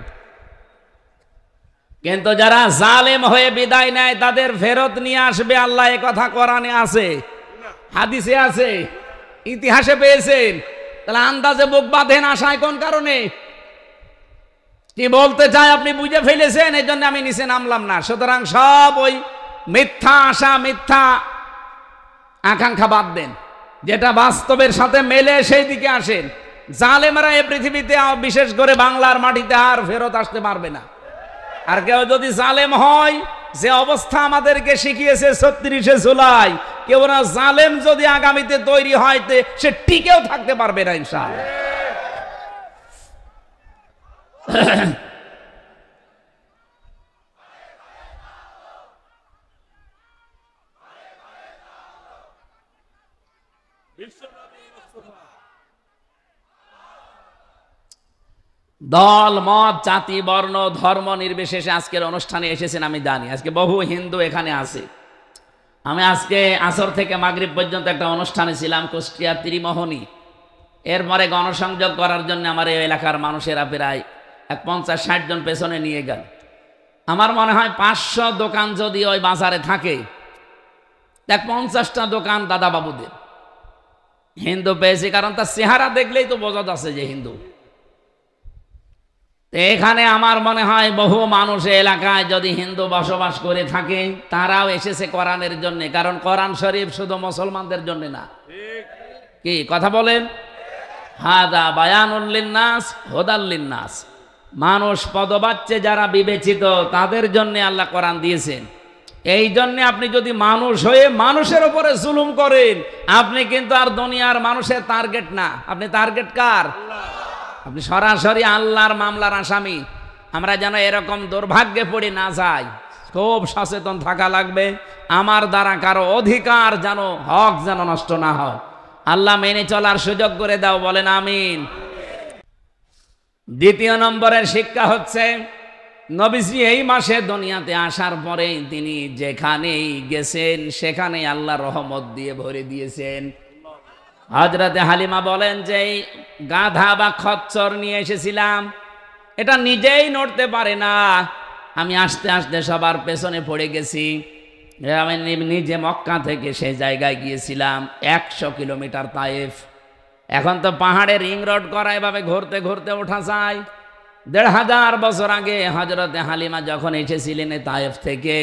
কিন্তু যারা জালেম হয়ে বিদায় নেয়, তাদের ফেরত নিয়ে আসবে আল্লাহ। এ কথা কোরআনে আছে, হাদিসে আছে, ইতিহাসে পেয়েছেন। তাহলে আন্দাজে বুক বাঁধেন আশায় কোন কারণে? কি বলতে চায় আপনি বুঝে ফেলেছেন, এই জন্য আমি নিচে নামলাম না। সুতরাং সব ওই মিথ্যা আশা, মিথ্যা আকাঙ্ক্ষা বাদ দেন, যেটা বাস্তবের সাথে মেলে সেই দিকে আসেন। জালেমরা এই পৃথিবীতে, বিশেষ করে বাংলার মাটিতে, আর ফেরত আসতে পারবে না। আর কেউ যদি জালেম হয়, যে অবস্থা আমাদেরকে শিখিয়েছে 36শে জুলাই, কেউ না জালেম যদি আগামীতে তৈরি হয়, সে টিকেও থাকতে পারবে না ইনশাআল্লাহ। দল মত জাতি বর্ণ ধর্ম নির্বিশেষে আজকের অনুষ্ঠানে এসেছেন আমি জানি। আজকে বহু হিন্দু এখানে আছে। আমি আজকে আসর থেকে মাগরিব পর্যন্ত একটা অনুষ্ঠানে ছিলাম, কুষ্টিয়া ত্রিমোহনী। এরপরে গণসংযোগ করার জন্য আমার এই এলাকার মানুষেরা প্রায় 50-60 জন পেছনে নিয়ে গেল। আমার মনে হয় 500 দোকান যদি ওই বাজারে থাকে, 50টা দোকান দাদা বাবুদের। হিন্দু পেয়েছি কারণ তার চেহারা দেখলেই তো বোঝা যাচ্ছে যে হিন্দু। এখানে আমার মনে হয় বহু মানুষ এলাকায় যদি হিন্দু বসবাস করে থাকে, তারাও এসেছে কোরআনের জন্য। কারণ কোরআন শরীফ শুধু মুসলমানদের জন্য না। কি কথা বলেন? হাদা বায়ানুল লিন্নাস হুদাল লিন্নাস, মানুষ পদবাচ্চে যারা বিবেচিত, তাদের জন্য আল্লাহ কোরআন দিয়েছেন। এই জন্য আপনি যদি মানুষ হয়ে মানুষের উপরে জুলুম করেন, আপনি কিন্তু আর দুনিয়ার মানুষের টার্গেট না। আপনি টার্গেট কার? আপনি সরাসরি আল্লাহর মামলার আসামি। আমরা যেন এরকম দুর্ভাগ্যে পড়ে না যাই, খুব সচেতন থাকা লাগবে। আমার দ্বারা কারো অধিকার যেন, হক যেন নষ্ট না হয়। আল্লাহ মেনে চলার সুযোগ করে দাও। বলেন আমিন। দ্বিতীয় নম্বরের শিক্ষা হচ্ছে, নবীজি এই মাসে দুনিয়াতে আসার পরে তিনি যেখানেই গেছেন, সেখানেই আল্লাহ রহমত দিয়ে ভরে দিয়েছেন। হযরতে হালিমা বলেন যে এই গাধা বা খচ্চর নিয়ে এসেছিলাম, এটা নিজেই নড়তে পারে না। আমি আস্তে আস্তে সবার পেছনে পড়ে গেছি। আমি নিজে মক্কা থেকে সেই জায়গায় গিয়েছিলাম, 100 কিলোমিটার তায়েফ। এখন তো পাহাড়ে রিং রোড করা, এভাবে ঘুরতে ঘুরতে ওঠা যায়। 1500 বছর আগে হযরতে হালিমা যখন এসেছিলেন তায়েফ থেকে,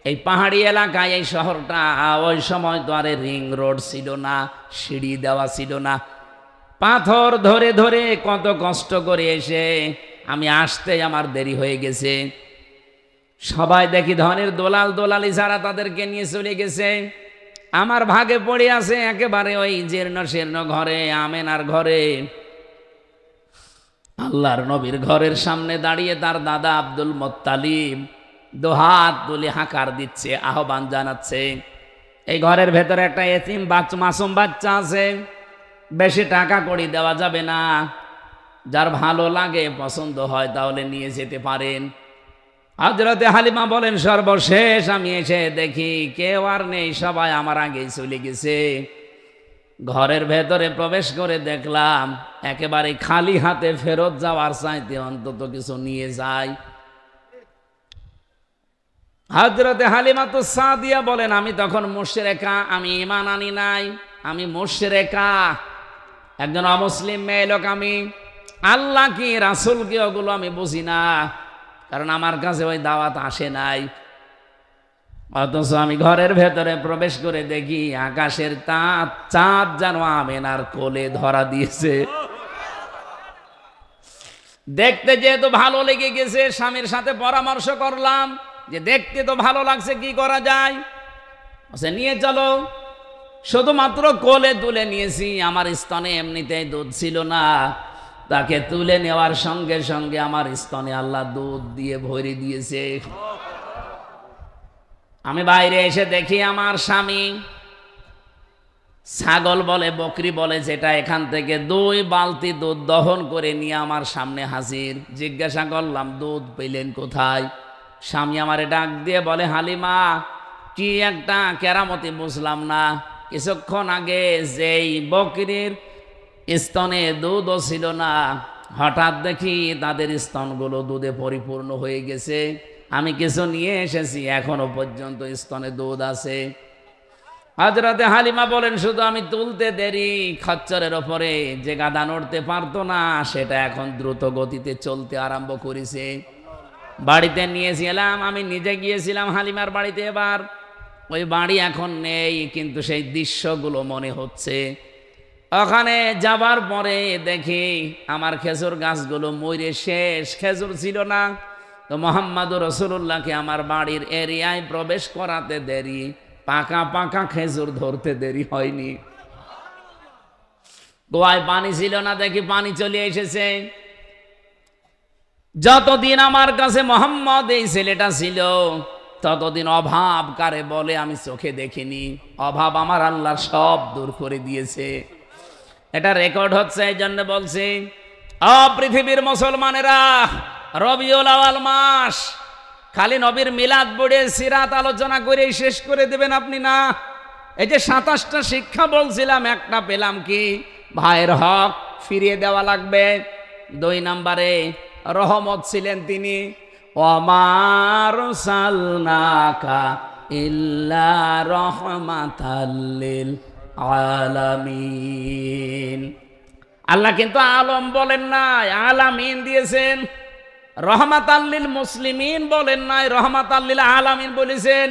এই পাহাড়ি এলাকায়, এই শহরটা, ওই সময় তো আরে রিং রোড ছিল না, সিঁড়ি দেওয়া ছিল না। পাথর ধরে ধরে কত কষ্ট করে এসে আমি আসতে আমার দেরি হয়ে গেছে। সবাই দেখি ধনের দোলাল দোলালি যারা, তাদেরকে নিয়ে চলে গেছে। আমার ভাগে পড়ে আছে একেবারে ওই জীর্ণ শীর্ণ ঘরে, আমেনার ঘরে। আল্লাহর নবীর ঘরের সামনে দাঁড়িয়ে তার দাদা আব্দুল মুত্তালিব দুহাত তুলে হাঁকার দিচ্ছে, আহ্বান জানাচ্ছে। এই ঘরের ভেতরে একটা এতিম বাচ্চা, মাসুম বাচ্চা আছে। বেশি টাকা কড়ি দেওয়া যাবে না, যার ভালো লাগে পছন্দ হয় তাহলে নিয়ে যেতে পারেন। হযরতে হালিমা বলেন, সর্বশেষ আমি এসে দেখি কেউ আর নেই, সবাই আমার আগেই চলে গেছে। ঘরের ভেতরে প্রবেশ করে দেখলাম একেবারে খালি হাতে ফেরত যাওয়ার চাইতে অন্তত কিছু নিয়ে যায়। হযরতে হালিমা তো সাদিয়া বলেন, আমি তখন মুশরিকা, আমি ঈমান আনি নাই, আমি মুশরিকা, একজন অমুসলিম মেয়ে লোক, আমি আল্লাহ কি রাসূল কি ওগুলো আমি বুঝি না, কারণ আমার কাছে ওই দাওয়াত আসে নাই। অথচ আমি ঘরের ভেতরে প্রবেশ করে দেখি আকাশের চাঁদ যেন আমেনার কোলে ধরা দিয়েছে। দেখতে যেহেতু ভালো লেগে গেছে, স্বামীর সাথে পরামর্শ করলাম যে দেখতে তো ভালো লাগছে, কি করা যায়। নিয়ে চলো। শুধুমাত্র কোলে তুলে নিয়েছি, আমার স্তনে এমনিতেই দুধ ছিল না, তাকে তুলে নেওয়ার সঙ্গে সঙ্গে আমার স্তনে আল্লাহ দুধ দিয়ে ভরে দিয়েছে। আমি বাইরে এসে দেখি আমার স্বামী ছাগল বলে বকরি বলে যেটা, এখান থেকে 2 বালতি দুধ দহন করে নিয়ে আমার সামনে হাজির। জিজ্ঞাসা করলাম, দুধ পেলেন কোথায়? স্বামী আমারে ডাক দিয়ে বলে, হালিমা কি একটা কেরামতি বুঝলাম না, কিছুক্ষণ আগে যেই বকরির স্তনে দুধও ছিল না, হঠাৎ দেখি তাদের স্তনগুলো দুধে পরিপূর্ণ হয়ে গেছে। আমি কিছু নিয়ে এসেছি, এখনো পর্যন্ত স্তনে দুধ আছে। হযরতে হালিমা বলেন, শুধু আমি তুলতে দেরি, খচ্চরের ওপরে যে গাদা নড়তে পারতো না সেটা এখন দ্রুত গতিতে চলতে আরম্ভ করেছে। বাড়িতে নিয়েছিলাম, আমি নিজে গিয়েছিলাম হালিমার বাড়িতে। এবার ওই বাড়ি এখন নেই, কিন্তু সেই দৃশ্যগুলো মনে হচ্ছে। ওখানে যাবার পরে দেখি আমার খেজুর গাছগুলো মরে শেষ, খেজুর ছিল না। তো মুহাম্মদুর রাসূলুল্লাহকে আমার বাড়ির এরিয়ায় প্রবেশ করাতে দেরি, পাকা পাকা খেজুর ধরতে দেরি হয়নি। গোয়ায় পানি ছিল না, দেখি পানি চলে এসেছে। যতদিন আমার কাছে মোহাম্মদ এই ছেলেটা ছিল, ততদিন অভাব কারে বলে আমি চোখে দেখিনি। অভাব আমার আল্লাহ সব দূর করে দিয়েছে। এটা রেকর্ড হচ্ছে, এই জন্য বলছি, পৃথিবীর মুসলমানেরা, রবিউল আউয়াল মাস খালি নবীর মিলাদ পড়ে সিরাত আলোচনা করে শেষ করে দেবেন আপনি না। এই যে 27টা শিক্ষা বলছিলাম, একটা পেলাম কি, ভাইয়ের হক ফিরিয়ে দেওয়া লাগবে। 2 নম্বরে রহমত ছিলেন তিনি, ওমা আরসালনাকা ইল্লা রাহমাতাল লিল আলামিন। আল্লাহ কিন্তু আলম বলেন নাই, আলামিন দিয়েছেন। রহমাতাল লিল মুসলিমিন বলেন নাই, রহমাতাল লিল আলামিন বলেছেন।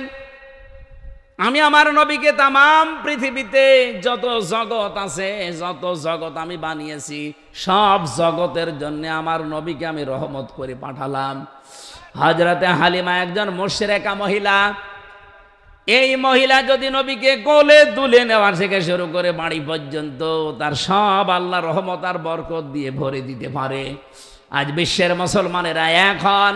আমি আমার নবীকে তামাম পৃথিবীতে যত জগৎ আছে, যত জগৎ আমি বানিয়েছি, সব জগতের জন্য আমার নবীকে আমি রহমত করে পাঠালাম। হযরতে হালিমা একজন মুশরিকা মহিলা। এই মহিলা যদি নবীকে কোলে তুলে নেওয়া থেকে শুরু করে বাড়ি পর্যন্ত তার সব আল্লাহ রহমত আর বরকত দিয়ে ভরে দিতে পারে। আজ বিশ্বের মুসলমানেরা এখন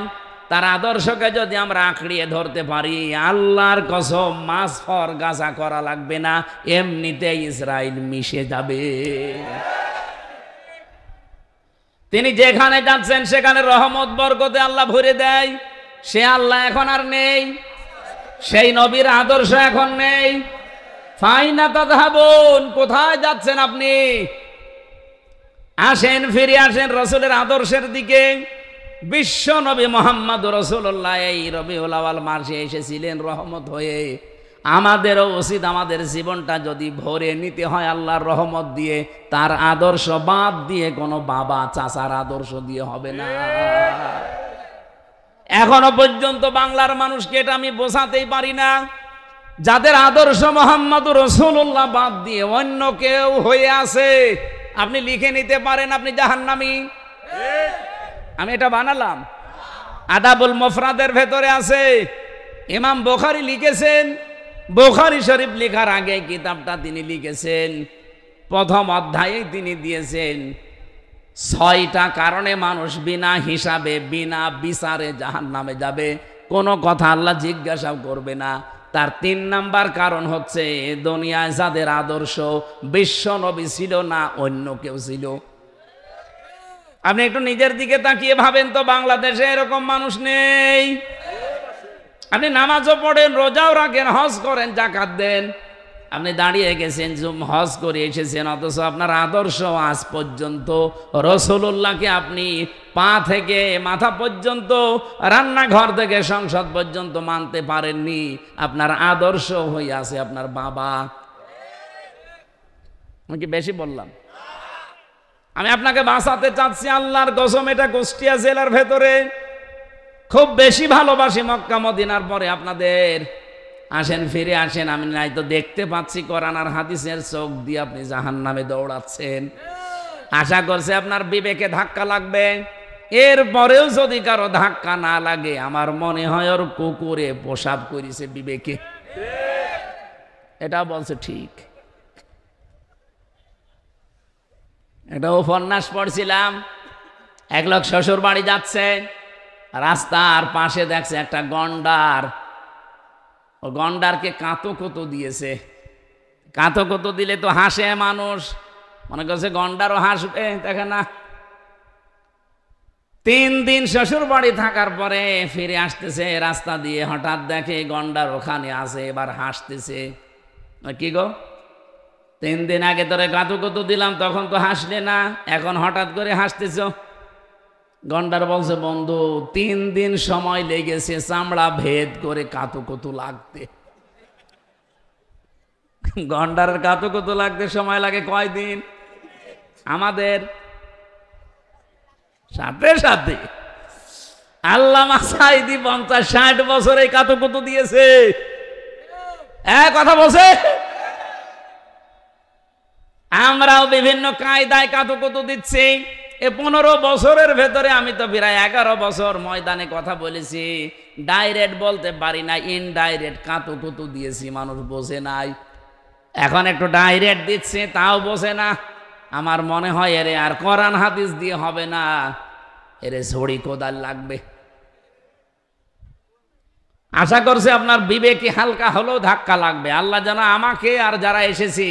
তার আদর্শকে যদি আমরা আঁকড়িয়ে ধরতে পারি, আল্লাহর কসম মাছ ফর গাছা করা লাগবে না, এমনিতে ইসরায়েল মিশে যাবে। তিনি যেখানে যাচ্ছেন সেখানে রহমত বরকতে আল্লাহ ভরে দেয়। সে আল্লাহ এখন আর নেই, সেই নবীর আদর্শ এখন নেই। ফাইনা তাযহাবুন, কোথায় যাচ্ছেন আপনি? আসেন, ফিরে আসেন রাসূলের আদর্শের দিকে। বিশ্ব নবী মুহাম্মদুর রাসূলুল্লাহ এই রবিউল আউয়াল মাসে এসেছিলেন রহমত হয়ে। আমাদেরও উচিত আমাদের জীবনটা যদি ভরে নিতে হয় আল্লাহর রহমত দিয়ে, তার আদর্শ বাদ দিয়ে কোনো বাবা চাচার আদর্শ দিয়ে হবে না। এখনো পর্যন্ত বাংলার মানুষকে এটা আমি বোঝাতেই পারি না, যাদের আদর্শ মুহাম্মদুর রাসূলুল্লাহ বাদ দিয়ে অন্য কেউ হয়ে আছে, আপনি লিখে নিতে পারেন আপনি জাহান্নামী। আমি এটা বানালাম, আদাবুল মুফরাদের ভেতরে আছে। ইমাম বুখারী লিখেছেন, বুখারী শরীফ লেখার আগে কিতাবটা তিনি লিখেছেন, প্রথম অধ্যায়ে তিনি দিয়েছেন 6টা কারণে মানুষ বিনা হিসাবে বিনা বিচারে জাহান্নামে যাবে, কোনো কথা আল্লাহ জিজ্ঞাসাও করবে না। তার 3 নাম্বার কারণ হচ্ছে দুনিয়ায় যাদের আদর্শ বিশ্ব নবী ছিল না, অন্য কেউ ছিল। আপনি একটু নিজের দিকে তাকিয়ে ভাবেন তো, বাংলাদেশে এরকম মানুষ নেই? আপনি নামাজও পড়েন, রোজাও রাখেন, হজ করেন, যাকাত দেন, আপনি দাঁড়িয়ে গেছেন হজ করে এসেছেন, অথচ আপনার আদর্শ আজ পর্যন্ত রাসূলুল্লাহকে আপনি পা থেকে মাথা পর্যন্ত, রান্নাঘর থেকে সংসদ পর্যন্ত মানতে পারেননি। আপনার আদর্শ হয়ে আছে আপনার বাবা। আমি কি বেশি বললাম? আমি আপনাকে বাঁচাতে চাচ্ছি আল্লাহর কসম। এটা কুষ্টিয়া জেলার ভেতরে খুব বেশি ভালোবাসি মক্কা মদিনার পরে আপনাদের। আসেন, ফিরে আসেন। আমি নাই তো দেখতে পাচ্ছি কোরআন আর হাদিসের চোখ দিয়ে আপনি জাহান্নামে দৌড়াচ্ছেন। আশা করছে আপনার বিবেকে ধাক্কা লাগবে। এরপরেও যদি কারো ধাক্কা না লাগে, আমার মনে হয় ওর কুকুরে প্রসাব করেছে বিবেকে। এটা বলছে ঠিক। এটা উপন্যাস পড়ছিলাম। এক লোক শ্বশুর বাড়ি যাচ্ছে, রাস্তার পাশে দেখছে একটা গন্ডার। ও গন্ডারকে কাঁতো কুতো দিয়েছে। কাঁতো কুতো দিলে তো হাসে মানুষ, মনে করছে গন্ডারও হাসবে, দেখে না। 3 দিন শ্বশুর বাড়ি থাকার পরে ফিরে আসতেছে রাস্তা দিয়ে, হঠাৎ দেখে গন্ডার ওখানে আছে, এবার হাসতেছে। কি গো, 3 দিন আগে তোরে কাঁতো কুতো দিলাম, তখন তো হাসলে না, এখন হঠাৎ করে হাসতেছ? গন্ডার বলছে, বন্ধু 3 দিন সময় লেগেছে চামড়া ভেদ করে কাঁতো কুতো লাগতে। গন্ডারের কাঁতো কুতো লাগতে সময় লাগে কয়দিন? আমাদের সাথে সাথে আল্লামা সাঈদী 50-60 বছরে কাঁতো কুতো দিয়েছে। কথা বলছে। আমরাও বিভিন্ন কায়দায় কাঁতো কুতো দিচ্ছি। 15 বছরের ভেতরে আমি তো প্রায় 11 বছর ময়দানে কথা বলেছি। ডাইরেক্ট বলতে পারি না, ইনডাইরেক্ট কাঁতো কুতো দিয়েছি, মানুষ বোঝে নাই। এখন একটু ডাইরেক্ট দিচ্ছে, তাও বোঝে না। আমার মনে হয় এরে আর কোরআন হাদিস দিয়ে হবে না, এরে ঝড়ি কোদাল লাগবে। আশা করছে আপনার বিবেকে হালকা হলেও ধাক্কা লাগবে। আল্লাহ যেন আমাকে আর যারা এসেছি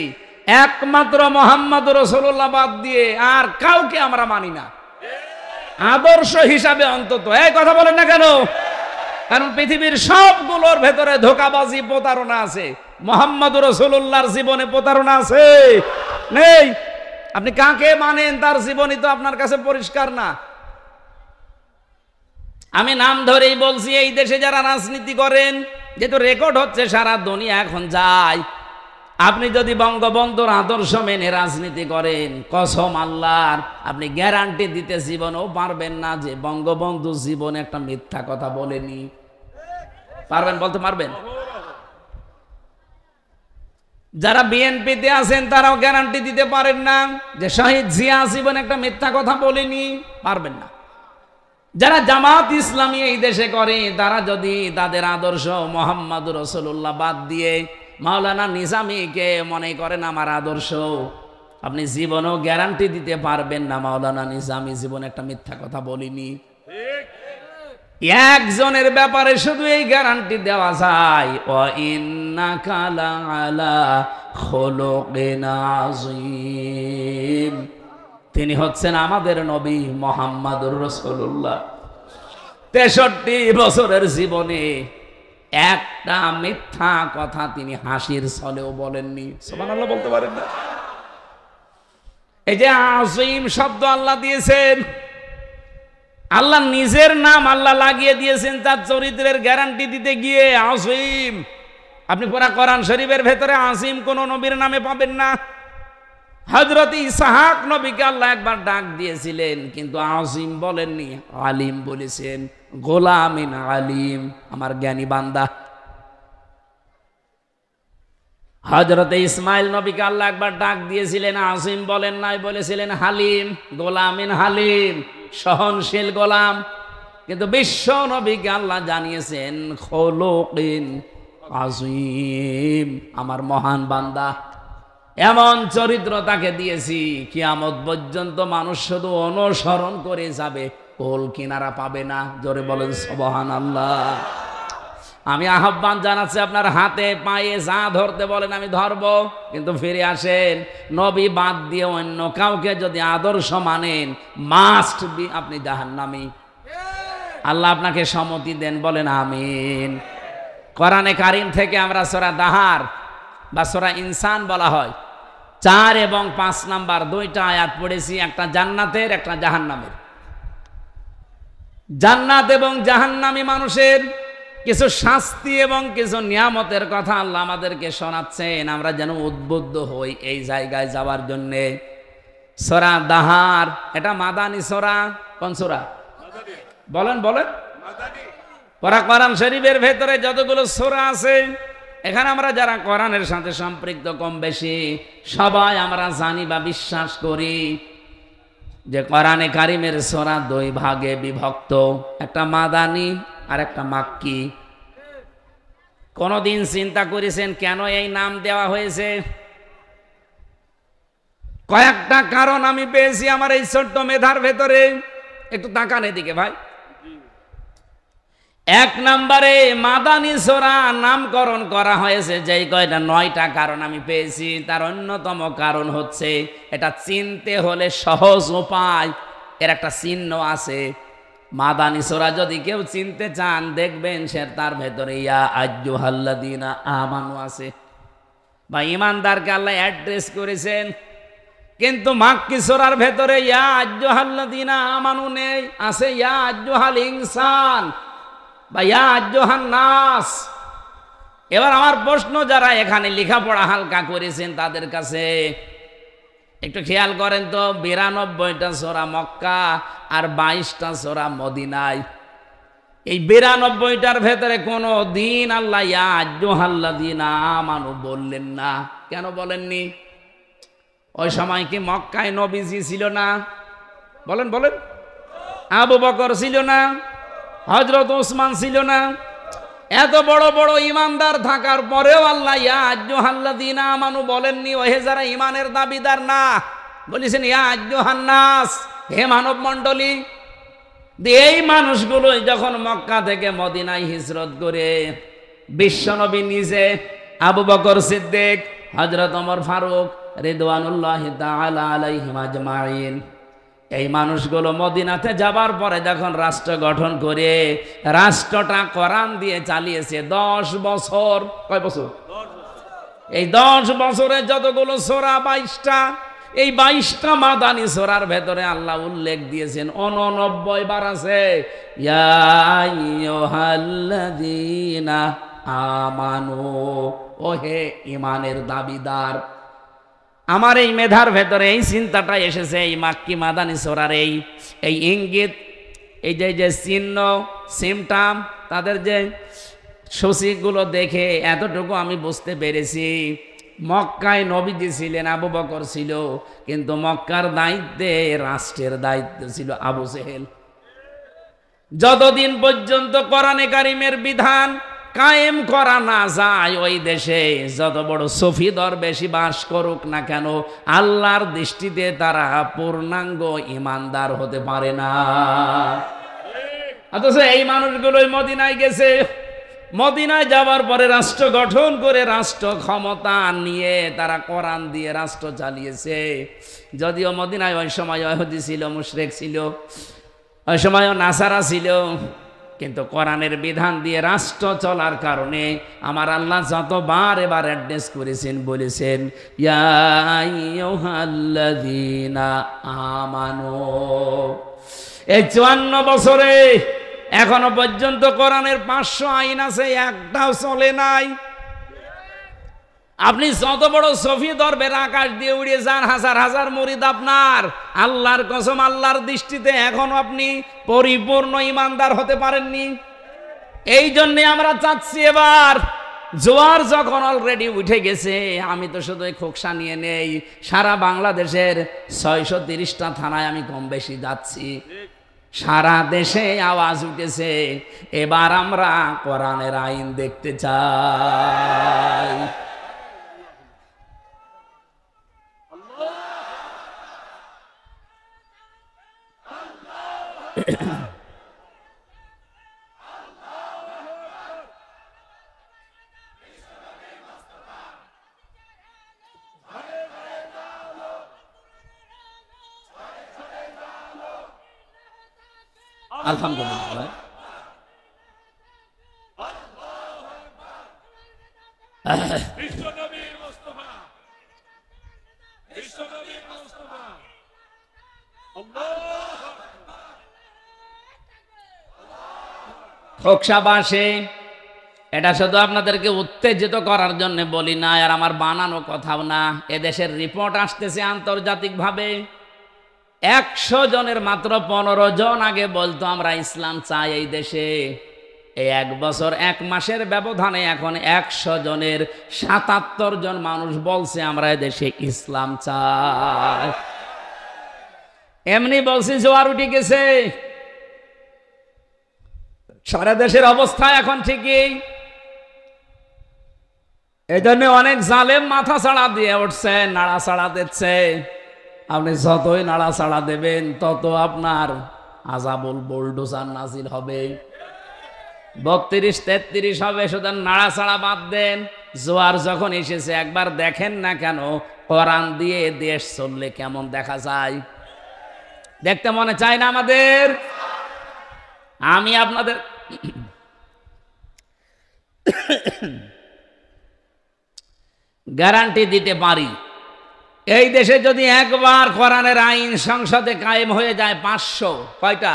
একমাত্র মুহাম্মদ রাসূলুল্লাহ বাদ দিয়ে আর কাউকে আমরা মানি না, আদর্শ হিসাবে অন্তত। এই কথা বলেন না কেন? কারণ পৃথিবীর সবগুলোর ভেতরে ধোঁকাবাজি, প্রতারণা আছে। মুহাম্মদ রাসূলুল্লাহর জীবনে প্রতারণা আছে? নেই। আপনি কাকে মানেন তার জীবনই তো আপনার কাছে পরিষ্কার না। আমি নাম ধরেই বলছি, এই দেশে যারা রাজনীতি করেন, যেহেতু রেকর্ড হচ্ছে সারা দুনিয়া এখন যায়, আপনি যদি বঙ্গবন্ধুর আদর্শ মেনে রাজনীতি করেন, কসম আল্লাহর, আপনি গ্যারান্টি দিতে জীবনেও পারবেন না যে বঙ্গবন্ধু জীবনে একটা মিথ্যা কথা বলেনি। পারবেন? বলতে পারবেন? যারা বিএনপিতে আছেন তারাও গ্যারান্টি দিতে পারেন না যে শহীদ জিয়া জীবনে একটা মিথ্যা কথা বলেনি। পারবেন না। যারা জামাত ইসলামী এই দেশে করে, তারা যদি তাদের আদর্শ মুহাম্মদ রাসূলুল্লাহ বাদ দিয়ে মাওলানা নিজামীকে মনে করেন আমার আদর্শ, আপনি জীবনেও গ্যারান্টি দিতে পারবেন না মাওলানা নিজামী জীবনে একটা মিথ্যা কথা বলিনি। একজনের ব্যাপারে শুধু এই গ্যারান্টি দেওয়া যায়, ওয়া ইন্নাকা লাআলা খুলুকিন আযীম। তিনি হচ্ছেন আমাদের নবী মুহাম্মদুর রাসূলুল্লাহ। 63 বছরের জীবনে একটা মিথ্যা কথা তিনি হাসির ছলেও বলেননি। সুবহানাল্লাহ বলতে পারেন না? এই যে আযীম শব্দ আল্লাহ দিয়েছেন, আল্লাহ নিজের নাম আল্লাহ লাগিয়ে দিয়েছেন তার চরিত্রের গ্যারান্টি দিতে গিয়ে। আযীম, আপনি পুরা কোরআন শরীফের ভেতরে আযীম কোন নবীর নামে পাবেন না। হযরত ইসহাক নবীকে আল্লাহ একবার ডাক দিয়েছিলেন, কিন্তু আযীম বলেননি, আলিম বলেছেন। গোলামিন আলিম, আমার জ্ঞানী বান্দা। হযরত ইসমাইল নবীকে আল্লাহ একবার ডাক দিয়েছিলেন, আযীম বলেন নাই, বলেছিলেন হালিম। গোলামিন হালিম, সহনশীল গোলাম। কিন্তু বিশ্ব নবীকে আল্লাহ জানিয়েছেন খুলুকিন আযীম, আমার মহান বান্দা। এমন চরিত্র তাকে দিয়েছি, কিয়ামত পর্যন্ত মানুষ শুধু অনুসরণ করে যাবে, কোল কিনারা পাবে না। জোরে বলেন সুবহানাল্লাহ। আমি আহ্বান জানাচ্ছি, আপনার হাতে পায়ে যা ধরতে বলেন আমি ধরব, কিন্তু ফিরে আসেন। নবী বাদ দিয়ে অন্য কাউকে যদি আদর্শ মানেন, মাস্ট বি আপনি জাহান্নামী। আল্লাহ আপনাকে সম্মতি দেন, বলেন আমিন। কোরআনে কারিম থেকে আমরা সূরা দাহার বা সূরা ইনসান বলা হয়, 4 এবং 5 নাম্বার 2টা আয়াত পড়েছি, একটা জান্নাতের একটা জাহান্নামের। জান্নাত এবং জাহান্নামী মানুষের কিছু শাস্তি এবং কিছু নিয়ামতের কথা আল্লাহ আমাদেরকে শোনাচ্ছেন, আমরা যেন উদ্বুদ্ধ হই এই জায়গায় যাওয়ার জন্যে। সূরা দাহার এটা মাদানী সূরা। কোন সূরা? বলেন বলেন। কোরআন শরীফের ভেতরে যতগুলো সূরা আছে, এখানে আমরা যারা কোরআনের সাথে সম্পৃক্ত কম বেশি সবাই আমরা জানি বা বিশ্বাস করি যে কোরআনে কারিমের সূরা 2 ভাগে বিভক্ত, একটা মাদানী আর একটা মাক্কি। কোনদিন চিন্তা করেছেন কেন এই নাম দেওয়া হয়েছে? কয়েকটা কারণ আমি পেয়েছি আমার এই ছোট্ট মেধার ভেতরে। একটু তাকান এদিকে ভাই। 1 নম্বরে মাদানী সূরা নামকরণ করা হয়েছে যেই কয়টা 9টা কারণ আমি পেয়েছি, তার অন্যতম কারণ হচ্ছে এটা চিনতে হলে সহজ উপায়, এর একটা চিহ্ন আছে। মাদানী সূরা যদি কেউ চিনতে চান দেখবেন সে তার ভেতরে ইয়া আইয়ুহাল্লাযীনা আমানু আছে, বা ঈমানদারকে আল্লাহ অ্যাড্রেস করেছেন। কিন্তু মাক্কি সূরার ভেতরে ইয়া আইয়ুহাল্লাযীনা আমানু নেই, আছে ইয়া আইয়ুহাল ইনসান বা ইয়া আইয়ুহান নাস। এবার আমার প্রশ্ন, যারা এখানে লেখাপড়া হালকা করেছেন তাদের কাছে একটু খেয়াল করেন তো, 92টা সূরা মক্কা আর 22টা সূরা মদিনায়। এই 92টার ভেতরে কোনো দিন আল্লাহ ইয়া আইয়ুহাল্লাযীনা আমানু বললেন না। কেন বলেননি? ওই সময় কি মক্কায় নবীজি ছিল না? বলেন বলেন। আবু বকর ছিল না? হযরত ওসমান ছিল না? এত বড় বড় ইমানদার থাকার পরেও আল্লাহ ইয়া আইয়ুহাল্লাযীনা আমানু বলেননি। ওহে যারা ইমানের দাবিদার না, বলেছেন ইয়া আইয়ুহান নাস, হে মানব মণ্ডলী। এই মানুষগুলোই যখন মক্কা থেকে মদিনায় হিজরত করে বিশ্বনবী নিজে, আবু বকর সিদ্দিক, হযরত ওমর ফারুক রিদওয়ানুল্লাহি তাআলা আলাইহিম আজমাইন, এই মানুষগুলো মদিনাতে যাবার পরে যখন রাষ্ট্র গঠন করে রাষ্ট্রটা কোরআন দিয়ে চালিয়েছে 10 বছর। কয় বছর? এই 10 বছরে যতগুলো সূরা 22টা, এই 22টা মাদানী সূরার ভেতরে আল্লাহ উল্লেখ দিয়েছেন 89 বার আছে ইয়া আইয়ুহাল্লাযীনা আমানু, ওহে ঈমানের দাবিদার। আমার এই মেধার ভেতরে এই চিন্তাটা এসেছে এই মাক্কি মাদানী সূরার এই ইঙ্গিত, এই যে চিহ্ন সিমটাম, তাদের যে সূচিগুলো দেখে এতটুকু আমি বুঝতে পেরেছি। মক্কায় নবীজি ছিলেন, আবু বকর ছিল, কিন্তু মক্কার দায়িত্বে, রাষ্ট্রের দায়িত্ব ছিল আবু জেহেল। যতদিন পর্যন্ত কোরআনে কারিমের বিধান কায়েম করা না যায়, ওই দেশে যত বড় সফি দরবেশি বাস করুক না কেন, আল্লাহর দৃষ্টিতে তারা পূর্ণাঙ্গ ইমানদার হতে পারে না। অথচ এই মানুষগুলোই মদিনায় গেছে, মদিনায় যাওয়ার পরে রাষ্ট্র গঠন করে রাষ্ট্র ক্ষমতা নিয়ে তারা কোরআন দিয়ে রাষ্ট্র চালিয়েছে। যদিও মদিনায় ওই সময় ইহুদি ছিল, মুশরিক ছিল, ওই সময়ও নাসারা ছিল, কিন্তু কোরআনের বিধান দিয়ে রাষ্ট্র চলার কারণে আমার আল্লাহ যতবার এবার অ্যাড্রেস করেছেন, বলেছেন ইয়া আইয়ুহাল্লাযীনা আমানু। এই 54 বছরে এখনো পর্যন্ত কোরআনের 500 আইন আছে, একটাও চলে নাই। আপনি যত বড় সফি দরবের আকাশ দিয়ে উড়ে যান, হাজার হাজার মুরিদ আপনার, আল্লাহর কসম আল্লাহর দৃষ্টিতে এখনো আপনি পরিপূর্ণ ইমানদার হতে পারেননি। এই জন্যে আমরা চাচ্ছি এবার জোয়ার যখন অলরেডি উঠে গেছে, আমি তো শুধু খোকসা নিয়ে নেই, সারা বাংলাদেশের 630টা থানায় আমি কম বেশি যাচ্ছি, সারা দেশে আওয়াজ উঠেছে এবার আমরা কোরআনের আইন দেখতে চাই। আলহামদুলিল্লাহ। খোকসাবাসে এটা শুধু আপনাদেরকে উত্তেজিত করার জন্য বলি না, আর আমার বানানো কথাও না। এদেশের রিপোর্ট আসতেছে আন্তর্জাতিকভাবে। 100 জনের মাত্র 15 জন আগে বলতো আমরা ইসলাম চাই এই দেশে। এই 1 বছর 1 মাসের ব্যবধানে এখন 100 জনের 77 জন মানুষ বলছে আমরা এদেশে ইসলাম চাই। এমনি বলছি জোয়ার উঠে গেছে। সারা দেশের অবস্থা এখন ঠিকই। এই জন্য অনেক জালেম মাথা ছাড়া দিয়ে উঠছে, নাড়া ছাড়া দিচ্ছে। আপনি যতই নাড়া ছাড়া দেবেন তত আপনার আযাবুল বুলডোজার নাজিল হবে। 32-33 হবে, সুতরাং নাড়া ছাড়া বাদ দেন। জোয়ার যখন এসেছে একবার দেখেন না কেন কোরআন দিয়ে দেশ চললে কেমন দেখা যায়? দেখতে মনে চায় না আমাদের? আমি আপনাদের গ্যারান্টি দিতে পারি, এই দেশে যদি একবার কোরআনের আইন সংসদে কায়েম হয়ে যায় 500, কয়টা?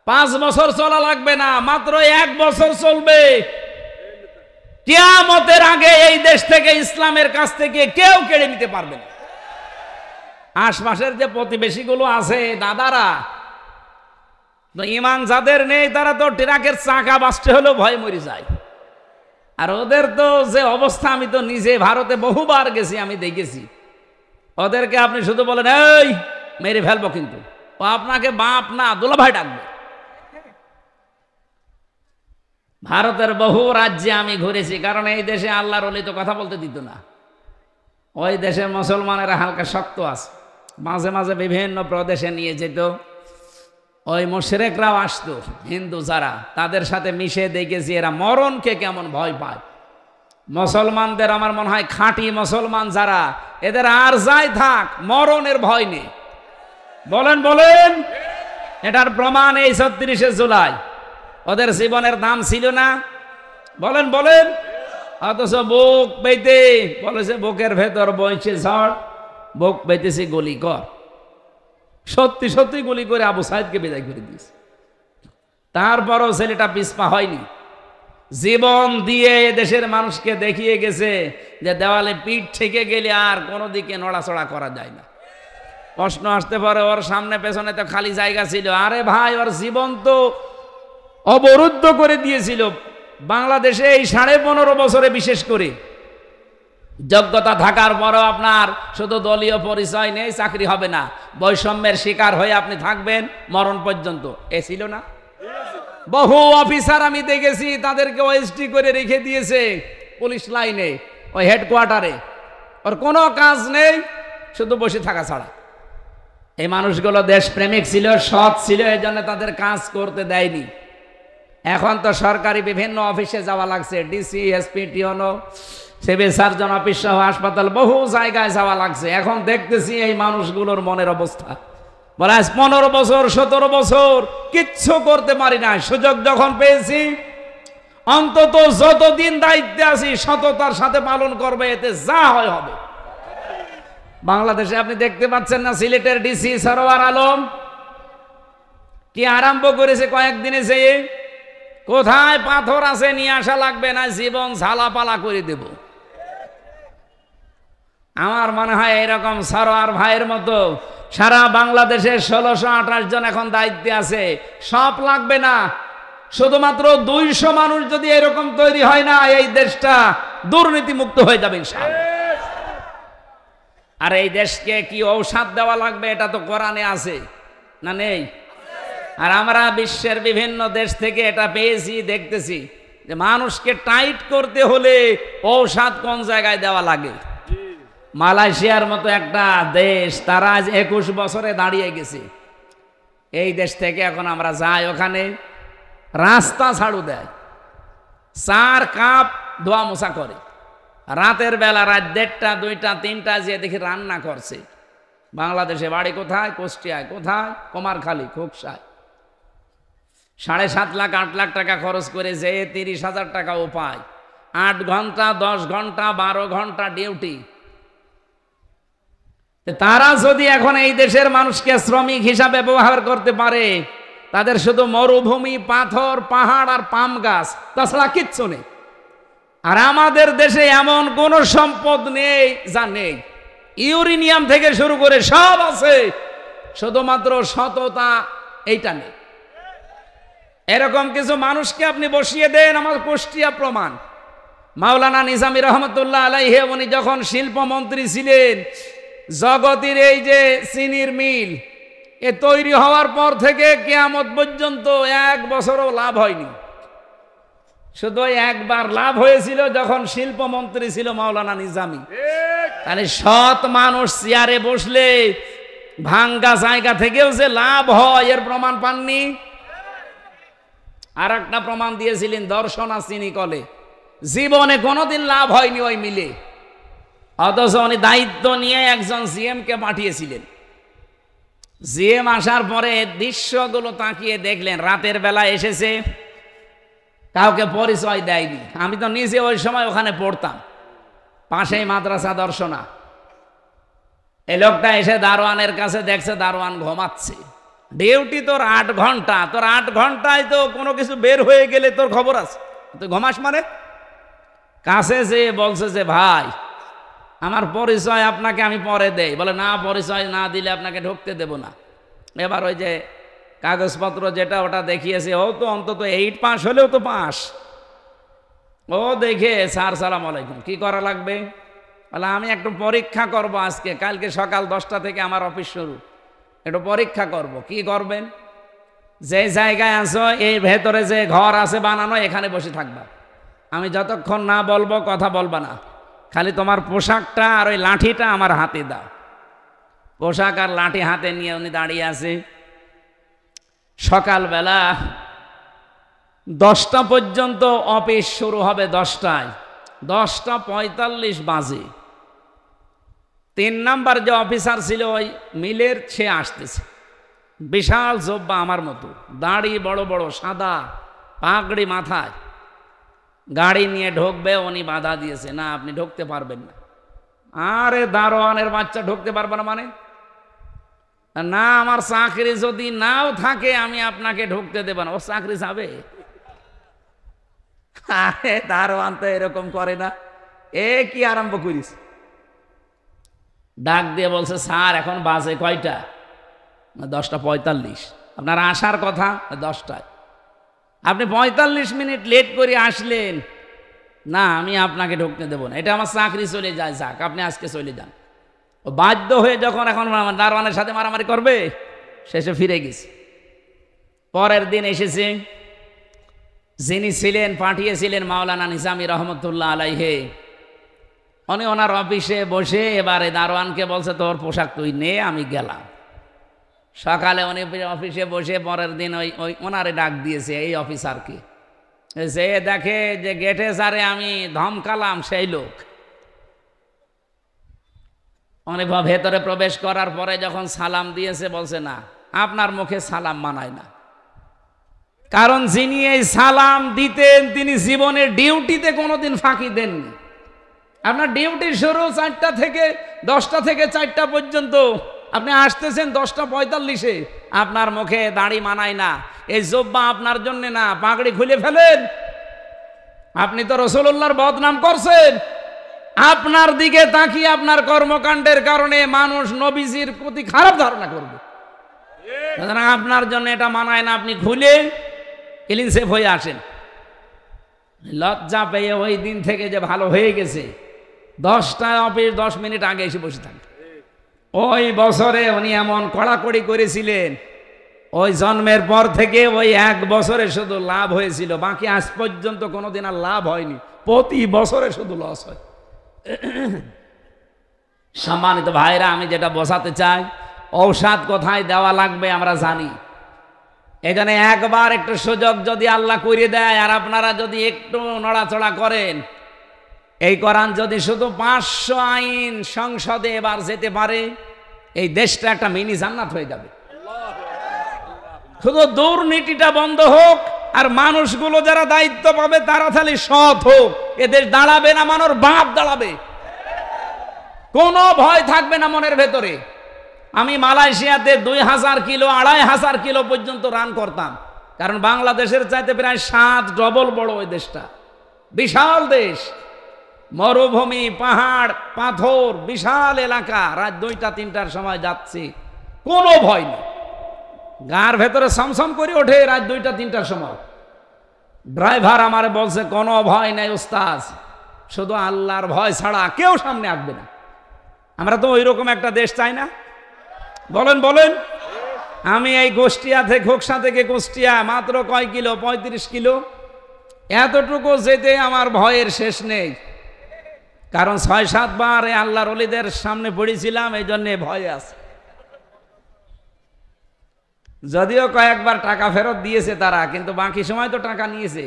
5 বছর চলা লাগবে না, মাত্র 1 বছর চলবে। কিয়ামতের আগে এই দেশ থেকে ইসলামের কাছ থেকে কেউ কেড়ে নিতে পারবে না। আশপাশের যে প্রতিবেশীগুলো আছে দাদারা, ইমান যাদের নেই তারা তো ট্রাকের চাকা বাঁচতে হলেও ভয় মরে যায়। আর ওদের তো যে অবস্থা, আমি তো নিজে ভারতে বহুবার গেছি, আমি দেখেছি। ওদেরকে আপনি শুধু বলেন এই মেরে ফেলবো, কিন্তু ও আপনাকে বাপ না দুলাভাই ডাকবে। ভারতের বহু রাজ্যে আমি ঘুরেছি, কারণ এই দেশে আল্লাহর ওলি তো কথা বলতে দিত না। ওই দেশে মুসলমানেরা হালকা শক্ত আছে। মাঝে মাঝে বিভিন্ন প্রদেশে নিয়ে যেত, ওই মুশরিকরাও আসতো, হিন্দু যারা, তাদের সাথে মিশে দেখেছি এরা মরণকে কেমন ভয় পায়। মুসলমানদের আমার মনে হয় খাঁটি মুসলমান যারা, এদের আর যাই থাক মরণের ভয় নেই। বলেন বলেন, এটার প্রমাণ এই 36শে জুলাই। ওদের জীবনের দাম ছিল না? বলেন বলেন। অথচ বুক পেতে বলেছে বুকের ভেতর বইছে ঝড়, বুক পেতেছে গুলি কর। সত্যি সত্যি গুলি করে আবু সাইদকে বিদায় করে দিয়েছে। তারপরও ছেলেটা পিছপা হয়নি, জীবন দিয়ে দেশের মানুষকে দেখিয়ে গেছে যে দেওয়ালে পিঠ থেকে গেলে আর কোনো দিকে নড়াচড়া করা যায় না। প্রশ্ন আসতে পারে ওর সামনে পেছনে তো খালি জায়গা ছিল। আরে ভাই, ওর জীবন তো অবরুদ্ধ করে দিয়েছিল। বাংলাদেশে এই 15.5 বছরে বিশেষ করে যোগ্যতা থাকার পরও আপনার শুধু দলীয় পরিচয় নেই, চাকরি হবে না, বৈষম্যের শিকার হয়ে আপনি থাকবেন মরণ পর্যন্ত। এ ছিল না? বহু অফিসার আমি দেখেছি, তাদেরকে ওএসডি করে রেখে দিয়েছে পুলিশ লাইনে, ওই হেডকোয়ার্টারে। ওর কোনো কাজ নেই, শুধু বসে থাকা ছাড়া। এই মানুষগুলো দেশপ্রেমিক ছিল, সৎ ছিল, এই জন্য তাদের কাজ করতে দেয়নি। এখন তো সরকারি বিভিন্ন অফিসে যাওয়া লাগছে, ডিসি, এসপি, টিওনো, সিভিল সার্জন অফিস সহ হাসপাতাল, বহু জায়গায় যাওয়া লাগছে। এখন দেখতেছি এই মানুষগুলোর মনের অবস্থা। বলে 15 বছর 17 বছর কিচ্ছু করতে পারি না, সুযোগ যখন পেয়েছি অন্তত যতদিন দায়িত্বে আছি সততার সাথে পালন করবে, এতে যা হয় হবে। বাংলাদেশে আপনি দেখতে পাচ্ছেন না, সিলেটের ডিসি সরওয়ার আলম কি আরম্ভ করেছে কয়েকদিনে, যে কোথায় পাথর আছে নিয়ে আসা লাগবে না, জীবন ঝালাপালা করে দেব। আমার মনে হয় এরকম সরওয়ার ভাইয়ের মতো সারা বাংলাদেশে 1628 জন এখন দায়িত্বে আছে। সব লাগবে না, শুধুমাত্র 200 মানুষ যদি এরকম তৈরি হয় না, এই দেশটা দুর্নীতি মুক্ত হয়ে যাবে ইনশাআল্লাহ। আর এই দেশকে কি ঔষধ দেওয়া লাগবে, এটা তো কোরআনে আছে না নেই? আর আমরা বিশ্বের বিভিন্ন দেশ থেকে এটা পেয়েছি, দেখতেছি যে মানুষকে টাইট করতে হলে ঔষধ কোন জায়গায় দেওয়া লাগে। মালয়েশিয়ার মতো একটা দেশ, তারা আজ 21 বছরে দাঁড়িয়ে গেছে। এই দেশ থেকে এখন আমরা যাই, ওখানে রাস্তা ঝাড়ু দেয়, 4 কাপ ধোয়া মোছা করে। রাতের বেলা রাত 1:30, 2টা, 3টা যে দেখি রান্না করছে। বাংলাদেশে বাড়ি কোথায়? কুষ্টিয়ায়। কোথায়? কুমারখালী, খোকসায়। 7.5 লাখ 8 লাখ টাকা খরচ করে যে 30,000 টাকাও পায়। 8 ঘন্টা 10 ঘন্টা 12 ঘন্টা ডিউটি। তারা যদি এখন এই দেশের মানুষকে শ্রমিক হিসাবে ব্যবহার করতে পারে, তাদের শুধু মরুভূমি, পাথর, পাহাড় আর পাম গাছ, তাছাড়া কিচ্ছু নেই। আর আমাদের দেশে এমন কোন সম্পদ নেই যা নেই। ইউরেনিয়াম থেকে শুরু করে সব আছে, শুধুমাত্র সততা এইটা নেই। এরকম কিছু মানুষকে আপনি বসিয়ে দেন, আমার কুষ্টিয়া প্রমাণ। মাওলানা নিজামী রহমতুল্লাহ আলাইহি উনি যখন শিল্পমন্ত্রী ছিলেন, জগতের এই যে চিনির মিল এ তৈরি হওয়ার পর থেকে কিয়ামত পর্যন্ত 1 বছরও লাভ হয়নি। শুধু একবার লাভ হয়েছিল যখন শিল্পমন্ত্রী ছিল মাওলানা নিজামী। তাহলে সৎ মানুষ চেয়ারে বসলে ভাঙ্গা জায়গা থেকেও যে লাভ হয় এর প্রমাণ পাননি? আর একটা প্রমাণ দিয়েছিলেন দর্শনা চিনি কলে, জীবনে কোনোদিন লাভ হয়নি ওই মিলে। অথচ উনি দায়িত্ব নিয়ে একজন জিএম কে পাঠিয়েছিলেন। জিএম আসার পরে দৃশ্যগুলো তাকিয়ে দেখলেন, রাতের বেলা এসেছে, কাউকে পরিচয় দেয়নি। আমি তো নিজে ওই সময় ওখানে পড়তাম, পাশেই মাদ্রাসা দর্শনা। এই লোকটা এসে দারোয়ানের কাছে দেখছে দারোয়ান ঘুমাচ্ছে। ডিউটি তোর 8 ঘন্টা, তোর 8 ঘন্টায় তো কোনো কিছু বের হয়ে গেলে তোর খবর আছে, তুই ঘুমাস মানে? কাছে যে বলছে যে ভাই আমার পরিচয় আপনাকে আমি পরে দেই। বলে না, পরিচয় না দিলে আপনাকে ঢুকতে দেব না। এবার ওই যে কাগজপত্র যেটা ওটা দেখিয়েছে, ও তো অন্তত 8 পাস হলেও তো পাস। ও দেখে স্যার সালাম আলাইকুম, কি করা লাগবে? বলে আমি একটু পরীক্ষা করব আজকে, কালকে সকাল 10টা থেকে আমার অফিস শুরু, একটু পরীক্ষা করব। কি করবেন? যে জায়গায় আছো এই ভেতরে যে ঘর আছে বানানো, এখানে বসে থাকবা। আমি যতক্ষণ না বলবো কথা বলবা না, খালি তোমার পোশাকটা আর ওই লাঠিটা আমার হাতে দাও। পোশাক আর লাঠি হাতে নিয়ে উনি দাঁড়িয়ে আছে। সকালবেলা 10টা পর্যন্ত অফিস শুরু হবে। 10টায় 10:45 বাজে 3 নাম্বার যে অফিসার ছিল ওই মিলের, সে আসতেছে। বিশাল জব্বা আমার মতো, দাড়ি বড় বড়, সাদা পাগড়ি মাথায়। গাড়ি নিয়ে ঢুকবে, উনি বাধা দিয়েছে, না আপনি ঢুকতে পারবেন না। আরে দারোয়ানের বাচ্চা ঢুকতে পারবে না মানে? না, আমার চাকরি যদি নাও থাকে আমি আপনাকে ঢুকতে দেব না। ও চাকরি যাবে? আরে দারোয়ান তো এরকম করে না। এ কি আরম্ভ করিস? ডাক দিয়ে বলছে, স্যার এখন বাজে কয়টা? 10:45। আপনার আসার কথা 10টায়, আপনি 45 মিনিট লেট করে আসলেন। না, আমি আপনাকে ঢুকতে দেবো না, এটা আমার চাকরি চলে যায়, যাক আপনি আজকে চলে যান। ও বাধ্য হয়ে যখন এখন দারোয়ানের সাথে মারামারি করবে, শেষে ফিরে গেছে। পরের দিন এসেছে, যিনি ছিলেন পাঠিয়েছিলেন মাওলানা নিজামী রহমতুল্লাহ আলাইহি, উনি ওনার অফিসে বসে এবারে দারোয়ানকে বলছে তোর পোশাক তুই নে, আমি গেলাম। সকালে উনি অফিসে বসে পরের দিন ওই ওনারে ডাক দিয়েছে এই অফিসারকে, সে দেখে যে গেটে সারে আমি ধমকালাম সেই লোক। উনি ভেতরে প্রবেশ করার পরে যখন সালাম দিয়েছে, বলছে না আপনার মুখে সালাম মানায় না। কারণ যিনি এই সালাম দিতেন তিনি জীবনের ডিউটিতে কোনোদিন ফাঁকি দেননি। আপনার ডিউটি শুরু 4টা থেকে 10টা থেকে 4টা পর্যন্ত, আপনি আসতেছেন 10:45-এ, আপনার মুখে দাড়ি মানায় না, এই জব্বা আপনার জন্য না, পাগড়ি খুলে ফেলেন। আপনি তো রাসূলুল্লাহর বদনাম করছেন। আপনার দিকে তাকিয়ে আপনার কর্মকাণ্ডের কারণে মানুষ নবীজির প্রতি খারাপ ধারণা করবে। আপনার জন্য এটা মানায় না, আপনি খুলে ক্লিন সেফ হয়ে আসেন। লজ্জা পেয়ে ওই দিন থেকে যে ভালো হয়ে গেছে, 10টায় অফিস 10 মিনিট আগে এসে বসে থাকে। ওই বছরে উনি এমন কড়াকড়ি করেছিলেন, ওই জন্মের পর থেকে ওই 1 বছরে শুধু লাভ হয়েছিল, বাকি আজ পর্যন্ত কোনোদিন আর লাভ হয়নি। প্রতি বছরে শুধু লস হয়। সম্মানিত ভাইরা, আমি যেটা বোঝাতে চাই, ঔষধ কোথায় দেওয়া লাগবে আমরা জানি। এখানে একবার একটু সুযোগ যদি আল্লাহ করে দেয় আর আপনারা যদি একটু নড়াচড়া করেন, এই কোরআন যদি শুধু 500 আইন সংসদে এবার যেতে পারে, এই দেশটা একটা মিনি জান্নাত হয়ে যাবে। শুধু দুর্নীতিটা বন্ধ হোক, আর মানুষগুলো যারা দায়িত্ব পাবে তারা খালি সৎ হোক। এদের দাঁড়াবে না, মানুষ বাপ দাঁড়াবে, কোনো ভয় থাকবে না মনের ভেতরে। আমি মালয়েশিয়াতে 2000 কিলো 2500 কিলো পর্যন্ত রান করতাম, কারণ বাংলাদেশের চাইতে প্রায় 7 ডবল বড় ওই দেশটা, বিশাল দেশ, মরুভূমি, পাহাড়, পাথর, বিশাল এলাকা। রাত 2টা-3টার সময় যাচ্ছি, কোনো ভয় নেই, গার ভেতরে সমসম করে ওঠে রাত 2টা-3টার সময়। ড্রাইভার আমার বলছে কোনো ভয় নাই ওস্তাদ, শুধু আল্লাহর ভয় ছাড়া কেউ সামনে আসবে না। আমরা তো ওই রকম একটা দেশ চাই না, বলেন বলেন। আমি এই খোকসা থেকে কুষ্টিয়া মাত্র কয় কিলো, 35 কিলো, এতটুকু যেতে আমার ভয়ের শেষ নেই, কারণ 6-7 বার আল্লাহর ওলিদের সামনে পড়েছিলাম, এই জন্যে ভয় আছে। যদিও কয়েকবার টাকা ফেরত দিয়েছে তারা, কিন্তু বাকি সময় তো টাকা নিয়েছে।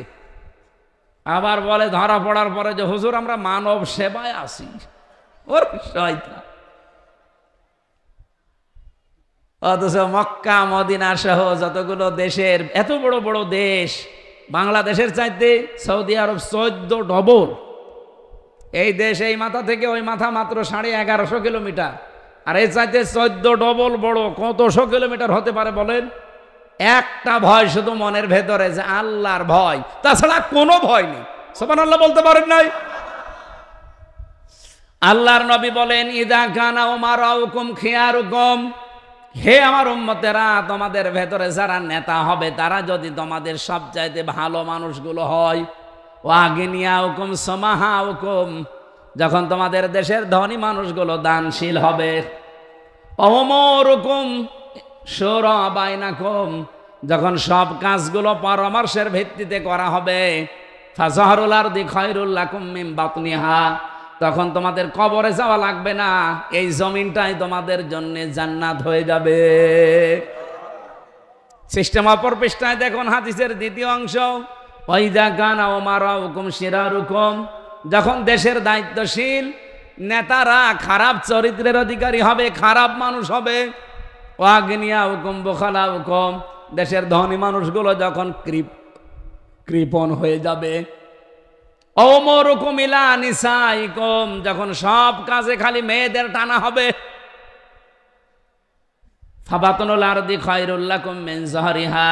আবার বলে ধরা পড়ার পরে যে হুজুর আমরা মানব সেবায় আসি। ওর শয়তান। অথচ মক্কা মদিনা সহ যতগুলো দেশের, এত বড় বড় দেশ, বাংলাদেশের চাইতে সৌদি আরব 14 ডবল। এই দেশ এই মাথা থেকে ওই মাথা মাত্র 1150 কিলোমিটার, আর এই চাইতে 14 ডবল বড়। কতশো কিলোমিটার হতে পারে বলেন? একটা ভয় শুধু মনের ভেতরে, যে আল্লাহর ভয়, তাছাড়া কোনো ভয় নেই। সুবহানাল্লাহ বলতে পারেন নাই? আল্লাহর নবী বলেন, ইদা কানা উমারাউকুম খিয়ারুকুম, হে আমার উম্মতেরা, তোমাদের ভেতরে যারা নেতা হবে তারা যদি তোমাদের সবচাইতে ভালো মানুষগুলো হয়, ওয়াগিনিয়াউকুম সামাহাউকুম, যখন তোমাদের দেশের ধনী মানুষগুলো দানশীল হবে, ওমরুকুম শুরা বাইনাকুম, যখন সব কাজগুলো পরামর্শের ভিত্তিতে করা হবে, ফাজহারুল আরদি খায়রুল লাকুম মিন বাতনিহা, তখন তোমাদের কবরে যাওয়া লাগবে না, এই জমিনটাই তোমাদের জন্য জান্নাত হয়ে যাবে। সিস্টেম অপর পৃষ্ঠায় দেখুন হাদিসের দ্বিতীয় অংশ, ওয়াইদা কানা উমারাউকুম শিরারুকুম, যখন দেশের দায়িত্বশীল নেতারা খারাপ চরিত্রের অধিকারী হবে, খারাপ মানুষ হবে, ওয়াগনিয়াউকুম বুখালাউকুম, দেশের ধনী মানুষগুলো যখন কৃপণ হয়ে যাবে, ওমরুকুম ইলা নিসাইকুম, যখন সব কাজে খালি মেয়েদের টানা হবে, ফাবাতুনুল আরদি খায়রুল লাকুম মিন যাহরিহা,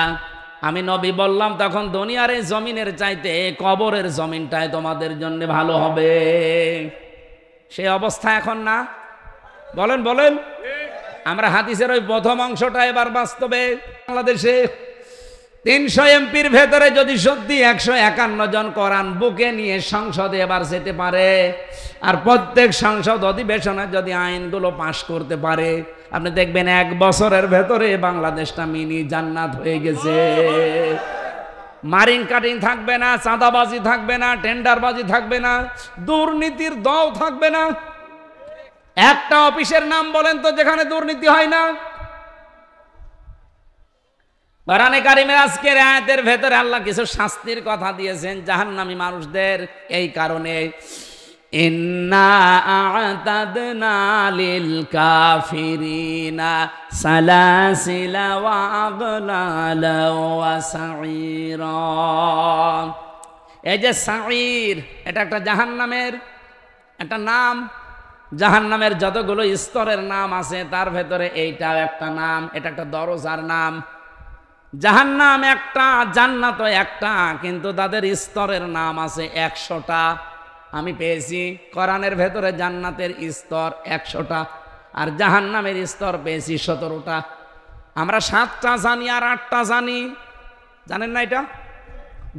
আমি নবী বললাম তখন দুনিয়ার এই জমিনের চাইতে কবরের জমিনটাই তোমাদের জন্য ভালো হবে। সেই অবস্থা এখন না? বলেন বলেন। আমরা হাদিসের ওই প্রথম অংশটা এবার বাস্তবে বাংলাদেশে 300 এমপির ভেতরে যদি সত্যি 151 জন কোরআন বুকে নিয়ে সংসদে এবার যেতে পারে, আর প্রত্যেক সংসদ অধিবেশনে যদি আইনগুলো পাশ করতে পারে, আপনি দেখবেন 1 বছরের ভেতরে বাংলাদেশটা মিনি জান্নাত হয়ে গেছে। মারিং কাটিং থাকবে না, চাঁদাবাজি থাকবে না, টেন্ডারবাজি থাকবে না, দুর্নীতির দল থাকবে না। একটা অফিসের নাম বলেন তো যেখানে দুর্নীতি হয় না? কোরআনে কারিমের আজকের আয়াতের ভেতরে আল্লাহ কিছু শাস্তির কথা দিয়েছেন জাহান্নামী মানুষদের। এই কারণে ইন্না আ'তাদনা লিল কাফিরিনা সালাসিলা ওয়া আগলালা ওয়া সাঈরা। এই যে সাঈর, এটা একটা জাহান্নামের একটা নাম। জাহান্নামের যতগুলো স্তরের নাম আছে তার ভেতরে এইটাও একটা নাম, এটা একটা দরজার নাম। জাহান্নাম একটা, জান্নাত একটা, কিন্তু তাদের স্তরের নাম আছে 100টা। আমি পেয়েছি কোরআনের ভেতরে জান্নাতের স্তর 100টা, আর জাহান্নামের স্তর পেয়েছি 17টা। আমরা 7টা জানি আর 8টা জানি, জানেন না এটা?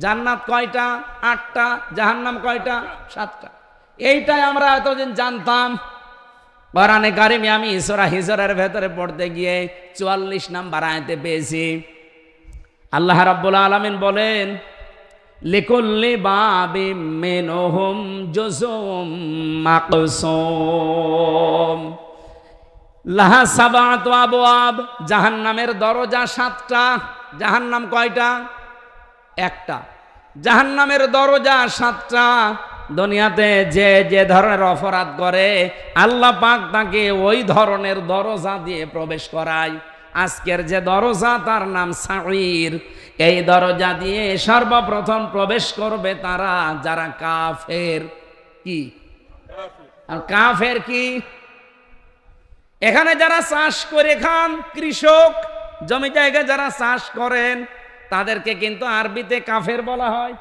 জান্নাত কয়টা? 8টা। জাহান্নাম কয়টা? 7টা। এইটাই আমরা এতদিন জানতাম। কোরআনে কারিমে আমি সূরা হিজরের ভেতরে পড়তে গিয়ে 44 নম্বর আয়াতে পেয়েছি, আল্লাহ রাব্বুল আলামিন বলেন, লিকুল্লি বাবিম মিনহুম জুজুম মাকসুম লাহা সাবআতু আবওয়াব। জাহান্নামের দরজা 7টা। জাহান্নাম কয়টা? একটা। জাহান্নামের দরজা 7টা। দুনিয়াতে যে যে ধরনের অপরাধ করে আল্লাহ পাক তাকে ওই ধরনের দরজা দিয়ে প্রবেশ করায়। আজকের যে দরজা তার নাম সাঈর। এই দরজা দিয়ে সর্বপ্রথম প্রবেশ করবে তারা যারা কাফের। কি আর কাফের কি? এখানে যারা চাষ করে খান, কৃষক, জমি জায়গায় যারা চাষ করেন, তাদেরকে কিন্তু আরবিতে কাফের বলা হয়।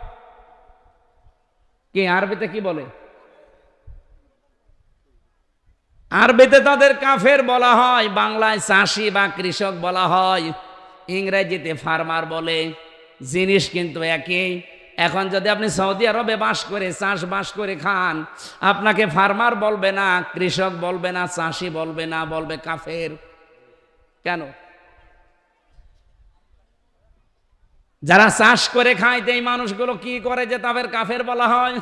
কি আরবিতে কি বলে? আরবিতে তাদের কাফের বলা হয়, বাংলায় চাষি বা কৃষক বলা হয়, ইংরেজিতে ফার্মার বলে। জিনিস কিন্তু একই। এখন যদি আপনি সৌদি আরবে বাস করে চাষবাস করে খান, আপনাকে ফার্মার বলবে না, কৃষক বলবে না, চাষি বলবে না, বলবে কাফের। কেন? যারা চাষ করে খায় এই মানুষগুলো কি করে যে তাদের কাফের বলা হয়?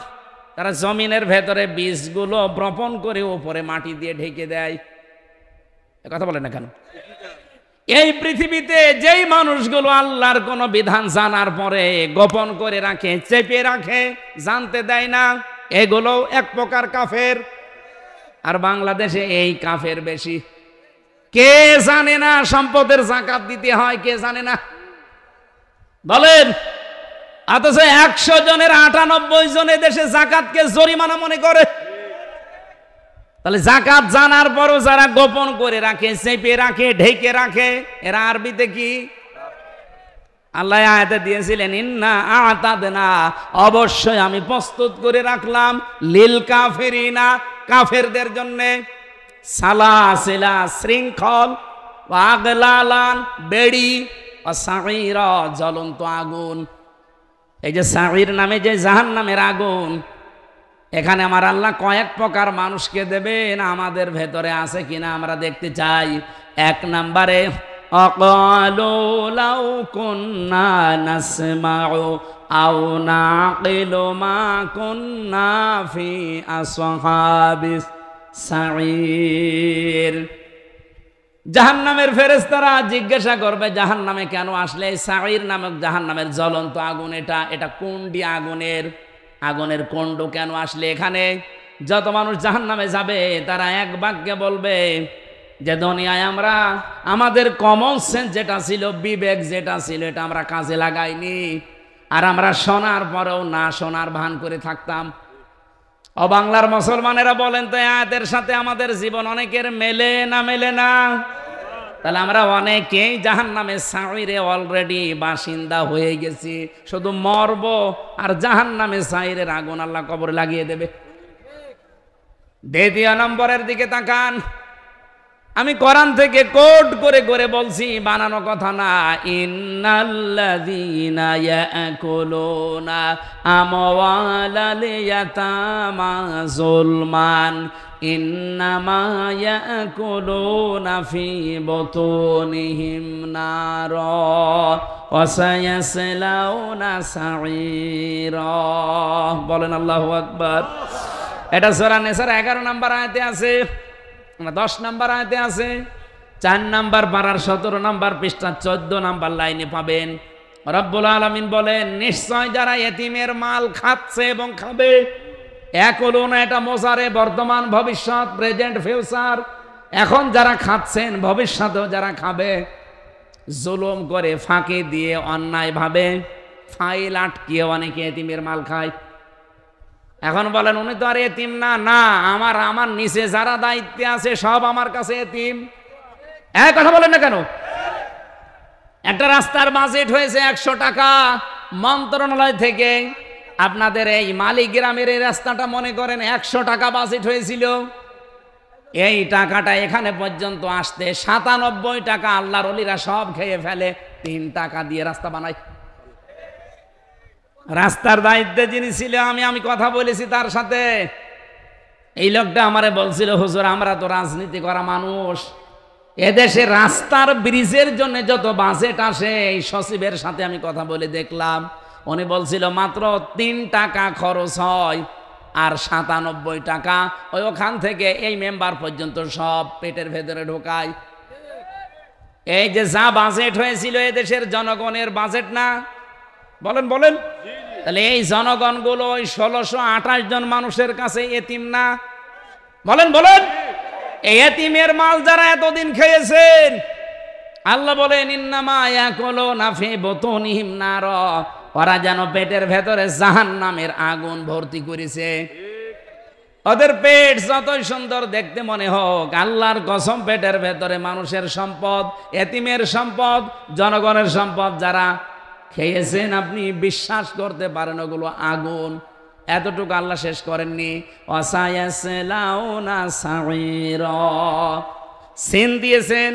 তারা জমিনের ভেতরে বীজগুলো বপন করে উপরে মাটি দিয়ে ঢেকে দেয়। কথা বলে না কেন? এই পৃথিবীতে যেই মানুষগুলো আল্লাহর কোন বিধান জানার পরে গোপন করে রাখে, চেপে রাখে, জানতে দেয় না, এগুলো এক প্রকার কাফের। আর বাংলাদেশে এই কাফের বেশি। কে জানে না সম্পদের যাকাত দিতে হয়? কে জানে না বলেন? অথচ 100 জনের 98 জন দেশে যাকাতকে জরিমানা মনে করে। তাহলে যাকাত জানার পরও যারা গোপন করে রাখে, চেপে রাখে, ঢেকে রাখে, এরা আরবিতে কি? আল্লাহ আয়াতে দিয়েছিলেন ইন্না আ'তাদনা, অবশ্যই আমি প্রস্তুত করে রাখলাম, লিল কাফিরিনা, কাফেরদের জন্য, সালাসিলা, শৃঙ্খল, ওয়া আগলালান, বেড়ি, ওয়া সাঈরা, জ্বলন্ত আগুন। এই যে সাঈর নামে যে জাহান্নামের আগুন, এখানে আমার আল্লাহ কয়েক প্রকার মানুষকে দেবেন, আমাদের ভেতরে আছে কিনা আমরা দেখতে চাই। 1 নম্বরে অকালু লাউ কুন্না নাসমাউ আও নাকিলু মা কুন্না ফি আসহাবিস সাঈর। জাহান্নামের ফেরেশতারা জিজ্ঞাসা করবে জাহান্নামে কেন আসলে? সাঈর নামক জাহান্নামের জ্বলন্ত আগুন, এটা কুণ্ডি আগুনের কুণ্ড কেন আসলে এখানে? যত মানুষ জাহান্নামে যাবে তারা এক বাক্যে বলবে যে দুনিয়ায় আমরা আমাদের কমন সেন্স যেটা ছিল, বিবেক যেটা ছিল, এটা আমরা কাজে লাগাইনি, আর আমরা শোনার পরেও না শোনার ভান করে থাকতাম। ও বাংলার মুসলমানেরা বলেন তো, আয়াতের সাথে আমাদের জীবন অনেকের মেলে না? মেলে না? তাহলে আমরা অনেকেই জাহান্নামে সাঈরে অলরেডি বাসিন্দা হয়ে গেছি, শুধু মরব আর জাহান্নামে সাঈরের আগুন আল্লাহ কবরে লাগিয়ে দেবে। 2 নম্বরের দিকে তাকান। আমি কোরআন থেকে কোট করে করে বলছি, বানানো কথা না। ইন্নাল্লাযীনা ইয়াকুলুনা আমওয়ালাল ইয়াতামা যুলমান ইন্নামা ইয়াকুলুনা ফি বুতুনিহিম নারা ওয়া সায়াসলাউনা সাঈরা। বলেন আল্লাহু আকবার। এটা সূরা নিসার 11 নম্বর আয়াতে আছে, 10 নম্বর আয়াতে আছে, 4 নম্বর পারার 17 নম্বর পৃষ্ঠা 14 নম্বর লাইনে পাবেন। রব্বুল আলামিন বলেন, নিশ্চয় যারা এতিমের মাল খাচ্ছে এবং খাবে, একুলুনা, এটা মোজারে, বর্তমান, ভবিষ্যৎ, প্রেজেন্ট, ফিউচার। এখন যারা খাচ্ছেন, ভবিষ্যতেও যারা খাবে, জুলুম করে, ফাঁকি দিয়ে, অন্যায় ভাবে, ফাইল আটকিয়ে অনেকে এতিমের মাল খায়। এখন বলেন উনি তো আর এতিম না। না, আমার নিচে যারা দায়িত্বে আছে সব আমার কাছে এতিম। এক কথা বলেন না কেন? একটা রাস্তার বাজেট হয়েছে 100 টাকা মন্ত্রণালয় থেকে। আপনাদের এই মালিক গ্রামের এই রাস্তাটা মনে করেন 100 টাকা বাজেট হয়েছিল। এই টাকাটা এখানে পর্যন্ত আসতে 97 টাকা আল্লাহর ওলিরা সব খেয়ে ফেলে, 3 টাকা দিয়ে রাস্তা বানায়। রাস্তার দায়িত্বে যিনি ছিল, আমি কথা বলেছি তার সাথে, এই লোকটা আমারে বলছিল, হুজুর আমরা তো রাজনীতি করা মানুষ, এদেশে রাস্তার ব্রিজের জন্য যত বাজেট আসে, এই সচিবের সাথে আমি কথা বলে দেখলাম, উনি বলছিল মাত্র 3 টাকা খরচ হয়, আর 97 টাকা ওখান থেকে এই মেম্বার পর্যন্ত সব পেটের ভেতরে ঢোকায়। এই যে যা বাজেট হয়েছিল এদেশের জনগণের বাজেট না? বলেন বলেন। তাহলে এই জনগণগুলো ওই 1628 জন মানুষের কাছে এতিম না? বলেন বলেন। এই এতিমের মাল যারা এতদিন খেয়েছেন, আল্লাহ বলেন ইন্নামা ইয়াকুলুনা ফি বুতুনিহিম নার, ওরা যেন পেটের ভেতরে জাহান্নামের আগুন ভর্তি করেছে। ওদের পেট যতই সুন্দর দেখতে মনে হোক, আল্লাহর কসম পেটের ভেতরে মানুষের সম্পদ, এতিমের সম্পদ, জনগণের সম্পদ যারা খেয়েছেন আপনি বিশ্বাস করতে পারেন ওগুলো আগুন। এতটুকু আল্লাহ শেষ করেননি, ওয়াসায়াসলাউনা সাঈরা, সিন দিয়েছেন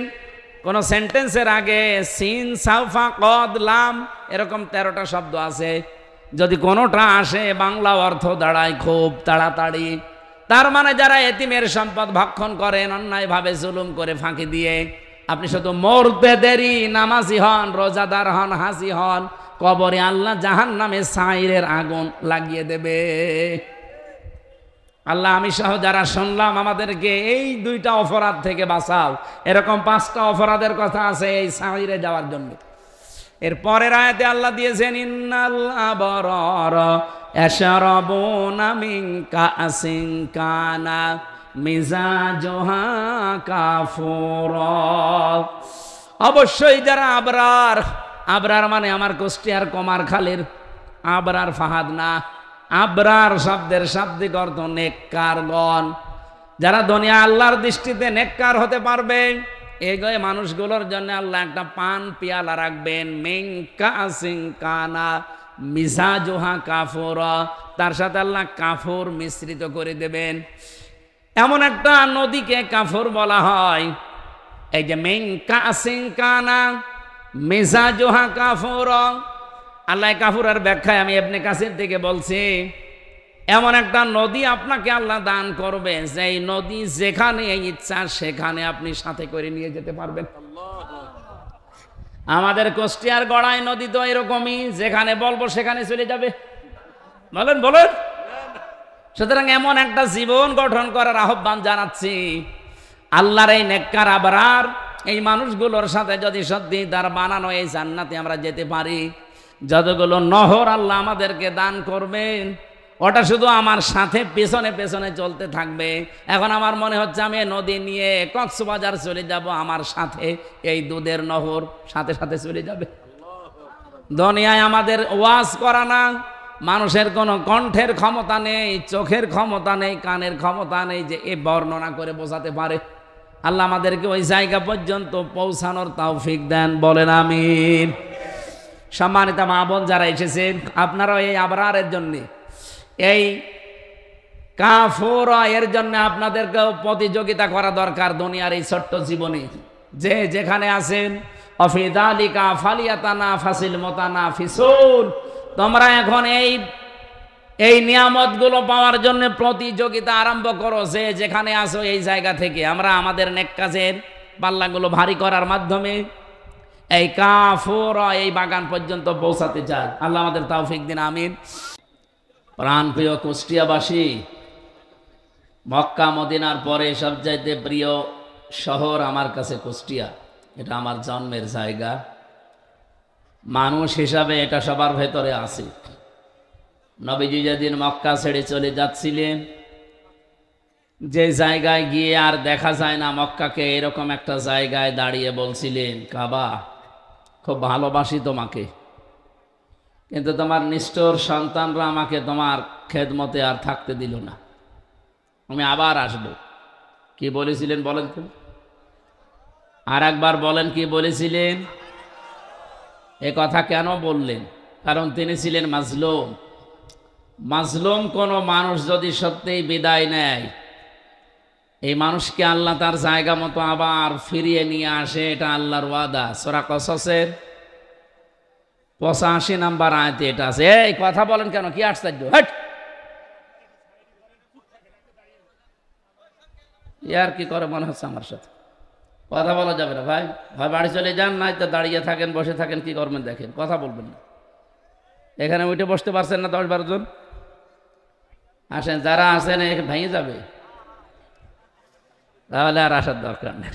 কোন সেন্টেন্সের আগে, সিন সাউফা কদ লাম এরকম 13টা শব্দ আছে। যদি কোনোটা আসে বাংলা অর্থ দাঁড়ায় খুব তাড়াতাড়ি। তার মানে যারা এতিমের সম্পদ ভক্ষণ করেন অন্যায়ভাবে জুলুম করে ফাঁকি দিয়ে, আপনি শুধু মরতে দেরি, নামাজি হন, রোজাদার হন, হাজি হন, কবরে আল্লাহ জাহান্নামে সাইরের আগুন লাগিয়ে দেবে। আল্লাহ আমি সহ যারা শুনলাম আমাদেরকে এই 2টা অপরাধ থেকে বাঁচাও। এরকম 5টা অপরাধের কথা আছে এই সাইরে যাওয়ার জন্য। এর পরের আয়াতে আল্লাহ দিয়েছেন ইন্নাল আবরার ইয়াশরাবুনা মিন কাসিন কানা মিজাজুহা কাফুরা, অবশ্যই যারা আবরার, আবরার মানে আমার কুষ্টিয়ার কুমারখালীর আবরার ফাহাদ না, আবরার শব্দের শাব্দিক অর্থ নেককারগণ, যারা দুনিয়া আল্লাহর দৃষ্টিতে নেককার হতে পারবে এই মানুষগুলোর জন্য আল্লাহ একটা পান পিয়ালা রাখবেন, মিন কাসিন কানা মিজাজুহা কাফুরা, তার সাথে আল্লাহ কাফুর মিশ্রিত করে দেবেন। এমন একটা নদীকে কাফুর বলা হয়, এই যে মিন কাসিন কানা মিজাজুহা কাফুরা। আল্লাহ কাফুরের ব্যাখ্যায় আমি ইবনে কাসির থেকে বলছি, এমন একটা নদী আপনাকে আল্লাহ দান করবে যেই নদী যেখানে ইচ্ছা সেখানে আপনি সাথে করে নিয়ে যেতে পারবেন। আমাদের কুষ্টিয়ার গড়াই নদী তো এরকমই, যেখানে বলবো সেখানে চলে যাবে। বলেন বলেন। সুতরাং এমন একটা জীবন গঠন করার আহ্বান জানাচ্ছি। আল্লাহর এই নেককার আবরার এই মানুষগুলোর সাথে যদি সত্যি তার বানানো এই জান্নাতে আমরা যেতে পারি, যতগুলো নহর আল্লাহ আমাদেরকে দান করবেন ওটা শুধু আমার সাথে পেছনে পেছনে চলতে থাকবে। এখন আমার মনে হচ্ছে আমি নদী নিয়ে কক্সবাজার চলে যাব, আমার সাথে এই দুধের নহর সাথে সাথে চলে যাবে। দুনিয়ায় আমাদের ওয়াজ করা না, মানুষের কোনো কণ্ঠের ক্ষমতা নেই, চোখের ক্ষমতা নেই, কানের ক্ষমতা নেই যে এ বর্ণনা করে বোঝাতে পারে। আল্লাহ আমাদেরকে ওই জায়গা পর্যন্ত পৌঁছানোর তৌফিক দেন, বলেন আমিন। সম্মানিত মা বোন যারা এসেছেন, আপনারাও এই আবরারের জন্যে, এই কাফুর এর জন্য আপনাদেরকেও প্রতিযোগিতা করা দরকার দুনিয়ার এই ছোট্ট জীবনে। যে যেখানে আছেন অফি যালিকা ফালিয়াতানাফাসিল মুতানাফিসুন, তোমরা এখন এই নিয়ামতগুলো পাওয়ার জন্য প্রতিযোগিতা আরম্ভ করো। যে যেখানে আসো এই জায়গা থেকে আমরা আমাদের নেক কাজের পাল্লাগুলো ভারী করার মাধ্যমে এই কাফুর এই বাগান পর্যন্ত পৌঁছাতে চাই। আল্লাহ আমাদের তৌফিক দিন, আমিন। প্রাণপ্রিয় কুষ্টিয়াবাসী, মক্কা মদিনার পরে সবচাইতে প্রিয় শহর আমার কাছে কুষ্টিয়া। এটা আমার জন্মের জায়গা, মানুষ হিসাবে এটা সবার ভেতরে আছে। নবীজি যেদিন মক্কা ছেড়ে চলে যাচ্ছিলেন, যে জায়গায় গিয়ে আর দেখা যায় না মক্কাকে, এরকম একটা জায়গায় দাঁড়িয়ে বলছিলেন, কাবা খুব ভালোবাসি তোমাকে, কিন্তু তোমার নিষ্ঠুর সন্তানরা আমাকে তোমার খেদমতে আর থাকতে দিল না, আমি আবার আসব। কি বলেছিলেন বলেন তো? আর একবার বলেন কি বলেছিলেন? এ কথা কেন বললেন? কারণ তিনি ছিলেন মাজলুম। মাজলুম কোনো মানুষ যদি সত্যিই বিদায় নেয়, এই মানুষকে আল্লাহ তার জায়গা মতো আবার ফিরিয়ে নিয়ে আসে, এটা আল্লাহর ওয়াদা। সূরা কসসের 85 নম্বর আয়াতে এটা আছে। এই কথা বলেন কেন? কি আশ্চর্য! হট, ইয়ার কি করে মনে হচ্ছে আমার সাথে? কথা বলা যাবে না ভাই। ভাই বাড়ি চলে যান, নাই তো দাঁড়িয়ে থাকেন, বসে থাকেন, কি করবেন দেখেন, কথা বলবেন না। এখানে উঠে বসতে পারছেন না 10-12 জন? আসেন, যারা আসেন ভেঙে যাবে, তাহলে আর আসার দরকার নেই।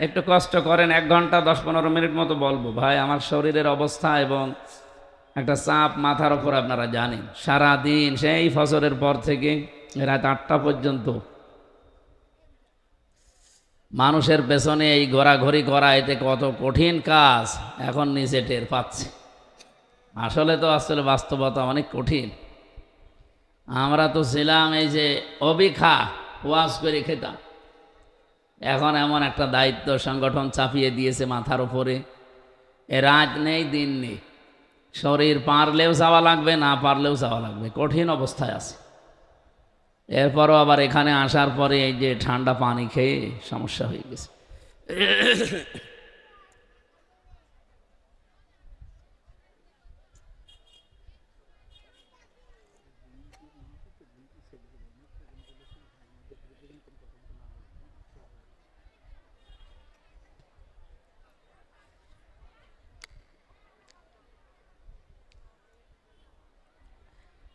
একটু কষ্ট করেন, 1 ঘন্টা 10-15 মিনিট মতো বলবো। ভাই আমার শরীরের অবস্থা এবং একটা চাপ মাথার ওপর আপনারা জানেন। সারাদিন সেই ফজরের পর থেকে রাত 8টা পর্যন্ত মানুষের পেছনে এই ঘোরাঘুরি করা এতে কত কঠিন কাজ এখন নিজে টের পাচ্ছে। আসলে বাস্তবতা অনেক কঠিন। আমরা তো ছিলাম এই যে অবিখা ওয়াজ করে খেতাম, এখন এমন একটা দায়িত্ব সংগঠন চাপিয়ে দিয়েছে মাথার উপরে, এ রাত নেই দিন নেই, শরীর পারলেও যাওয়া লাগবে, না পারলেও যাওয়া লাগবে, কঠিন অবস্থায় আছে। এরপরও আবার এখানে আসার পরে এই যে ঠান্ডা পানি খেয়ে সমস্যা হয়ে গেছে।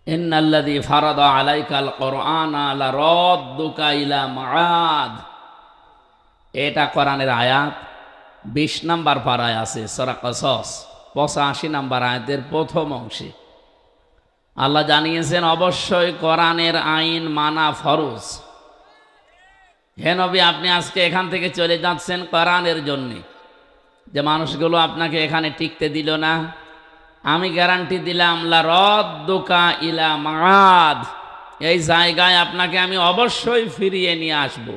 ইন্নাল্লাযী ফারাদা আলাইকাল কুরআনা লারাদ্দুকা ইলা মাআদ, এটা কোরআনের আয়াত 20 নম্বর পারায় আছে সূরা কসস 85 নম্বর আয়াতের প্রথম অংশে আল্লাহ জানিয়েছেন অবশ্যই কোরআনের আইন মানা ফরজ। হে নবী, আপনি আজকে এখান থেকে চলে যাচ্ছেন কোরআনের জন্য, যে মানুষগুলো আপনাকে এখানে টিকতে দিল না, আমি গ্যারান্টি দিলাম লারাদ্দুকা ইলা মাআদ, এই জায়গায় আপনাকে আমি অবশ্যই ফিরিয়ে নিয়ে আসব।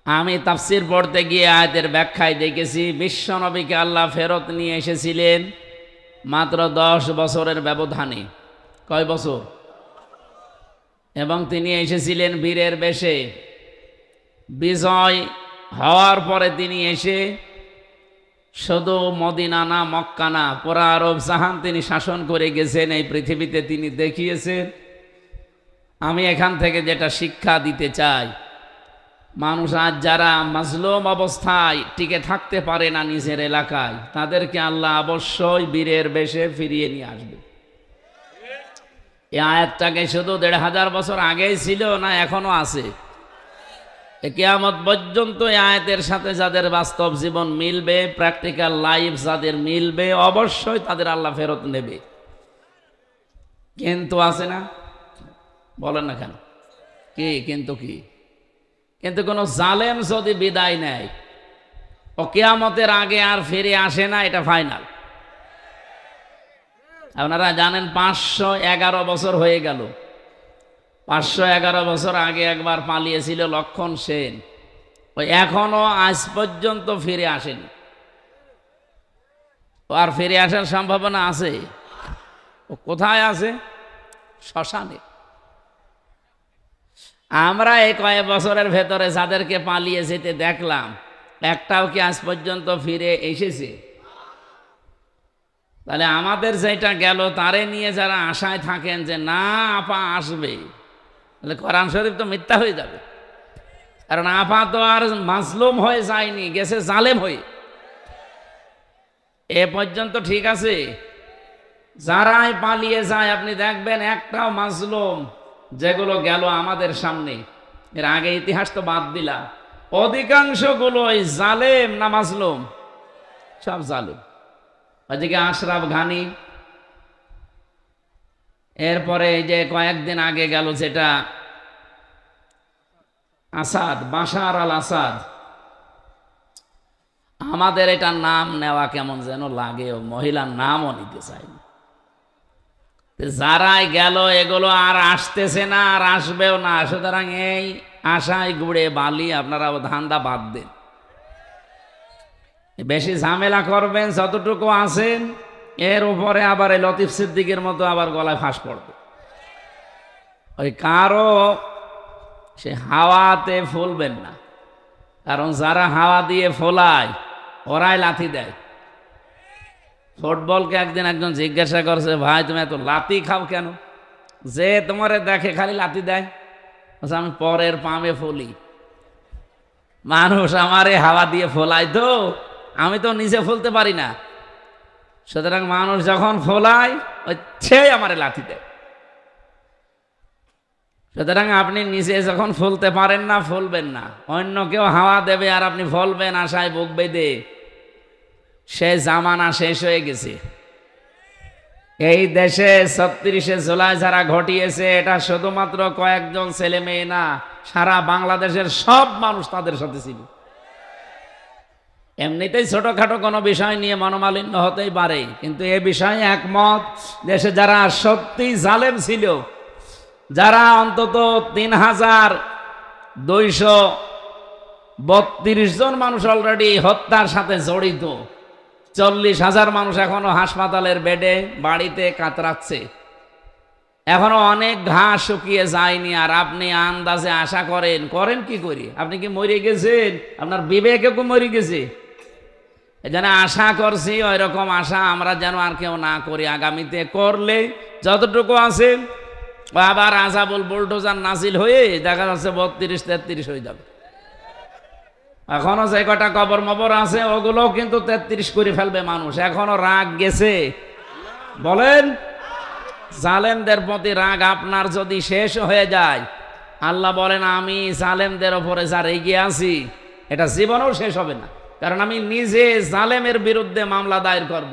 আমি তাফসীর পড়তে গিয়ে আয়াতের ব্যাখ্যায় দেখেছি বিশ্ব নবীকে আল্লাহ ফেরত নিয়ে এসেছিলেন মাত্র 10 বছরের ব্যবধানে। কয় বছর? এবং তিনি এসেছিলেন বীরের বেশে। বিজয় হওয়ার পরে তিনি এসে শুধু মদিনা না, মক্কা না, পুরা আরব জাহান তিনি শাসন করে গেছেন। এই পৃথিবীতে তিনি দেখিয়েছেন আমি এখান থেকে যেটা শিক্ষা দিতে চাই, মানুষ আজ যারা মাজলুম অবস্থায় টিকে থাকতে পারে না নিজের এলাকায়, তাদেরকে আল্লাহ অবশ্যই বীরের বেশে ফিরিয়ে নিয়ে আসবে। এই আয়াতটাকে শুধু 1500 বছর আগেই ছিল না, এখনো আছে। কিয়ামত পর্যন্ত এই আয়াতের সাথে যাদের বাস্তব জীবন মিলবে, প্র্যাকটিক্যাল লাইফ যাদের মিলবে, অবশ্যই তাদের আল্লাহ ফেরত নেবে। কিন্তু আছে না? বলেন না কেন? কি কিন্তু? কি কিন্তু? কোন জালেম যদি বিদায় নেয়, ও কিয়ামতের আগে আর ফিরে আসে না, এটা ফাইনাল। আপনারা জানেন 511 বছর হয়ে গেল। 511 বছর আগে একবার পালিয়েছিল লক্ষণ সেন, ওই এখনো আজ পর্যন্ত ফিরে আসেনি। ও আর ফিরে আসার সম্ভাবনা আছে? ও কোথায় আছে? শ্মশানে। আমরা এই কয়েক বছরের ভেতরে যাদেরকে পালিয়ে যেতে দেখলাম, একটাও কি আজ পর্যন্ত ফিরে এসেছে? তাহলে আমাদের যেটা গেল তারে নিয়ে যারা আশায় থাকেন যে না আপা আসবে, তাহলে কোরআন শরীফ তো মিথ্যা হয়ে যাবে। কারণ আপা তো আর মাজলুম হয়ে যায়নি, গেছে জালেম হয়ে। এ পর্যন্ত ঠিক আছে। যারাই পালিয়ে যায় আপনি দেখবেন একটাও মাজলুম যেগুলো গেল আমাদের সামনে, এর আগে ইতিহাস তো বাদ দিলাম, অধিকাংশগুলোই জালেম না মাজলুম? সব জালেম। ওদিকে আশরাফ ঘানি, এরপরে এই যে কয়েকদিন আগে গেল যেটা আসাদ, বাশার আল আসাদ, আমাদের এটা নাম নেওয়া কেমন যেন লাগে, ও মহিলার নামও নিতে চাই না। যারাই গেল এগুলো আর আসতেছে না, আর আসবেও না। সুতরাং এই আশায় গুড়ে বালি, আপনারা ধান্দা বাদ দেন। বেশি ঝামেলা করবেন যতটুকু আছেন, এর উপরে আবার এই লতিফ সিদ্দিকের মতো আবার গলায় ফাঁস পড়বে। ওই কারো সে হাওয়াতে ফুলবেন না, কারণ যারা হাওয়া দিয়ে ফোলায় ওরাই লাথি দেয়। ফুটবলকে একদিন একজন জিজ্ঞাসা করছে, ভাই তুমি এত লাথি খাও কেন? যে তোমারে দেখে খালি লাথি দেয়। আমি পরের পামে ফলি, মানুষ আমারে হাওয়া দিয়ে ফোলায়, তো আমি তো নিজে ফুলতে পারি না। সুতরাং মানুষ যখন ফোলায় ওই সেই আমারে লাথি দেয়। সুতরাং আপনি নিজে যখন ফুলতে পারেন না, ফুলবেন না। অন্য কেউ হাওয়া দেবে আর আপনি ফলবেন আশায় বুক বেঁধে, সে জামানা শেষ হয়ে গেছে। এই দেশে 36শে জুলাই যারা ঘটিয়েছে, এটা শুধুমাত্র কয়েকজন ছেলে মেয়ে না, সারা বাংলাদেশের সব মানুষ তাদের সাথে ছিল। এমনিতেই ছোটখাটো কোনো বিষয় নিয়ে মনোমালিন্য হতেই পারে, কিন্তু এ বিষয়ে একমত দেশে যারা সত্যি জালেম ছিল, যারা অন্তত ৩,২32 জন মানুষ অলরেডি হত্যার সাথে জড়িত, 40,000 মানুষ এখনো হাসপাতালের বেডে বাড়িতে কাতরাচ্ছে, এখনো অনেক ঘাস শুকিয়ে যায়নি। আর আপনি আন্দাজে আশা করেন কি করি? আপনি কি মরে গেছেন? আপনার বিবেকে কি মরে গেছে? এখানে আশা করছি ওই রকম আশা আমরা যেন আর কেউ না করি। আগামীতে করলে যতটুকু আছে আবার আজাবুল বুলডোজার নাজিল হয়ে দেখা যাচ্ছে 32-33 হয়ে যাবে। এখনো যে কটা কবর মবর আছে ওগুলো কিন্তু 33 করে ফেলবে মানুষ। এখনো রাগ গেছে? বলেন, জালেমদের প্রতি রাগ আপনার যদি শেষ হয়ে যায়, আল্লাহ বলেন আমি জালেমদের ওপরে যা রেগে আছি এটা জীবনেও শেষ হবে না, কারণ আমি নিজে জালেমের বিরুদ্ধে মামলা দায়ের করব।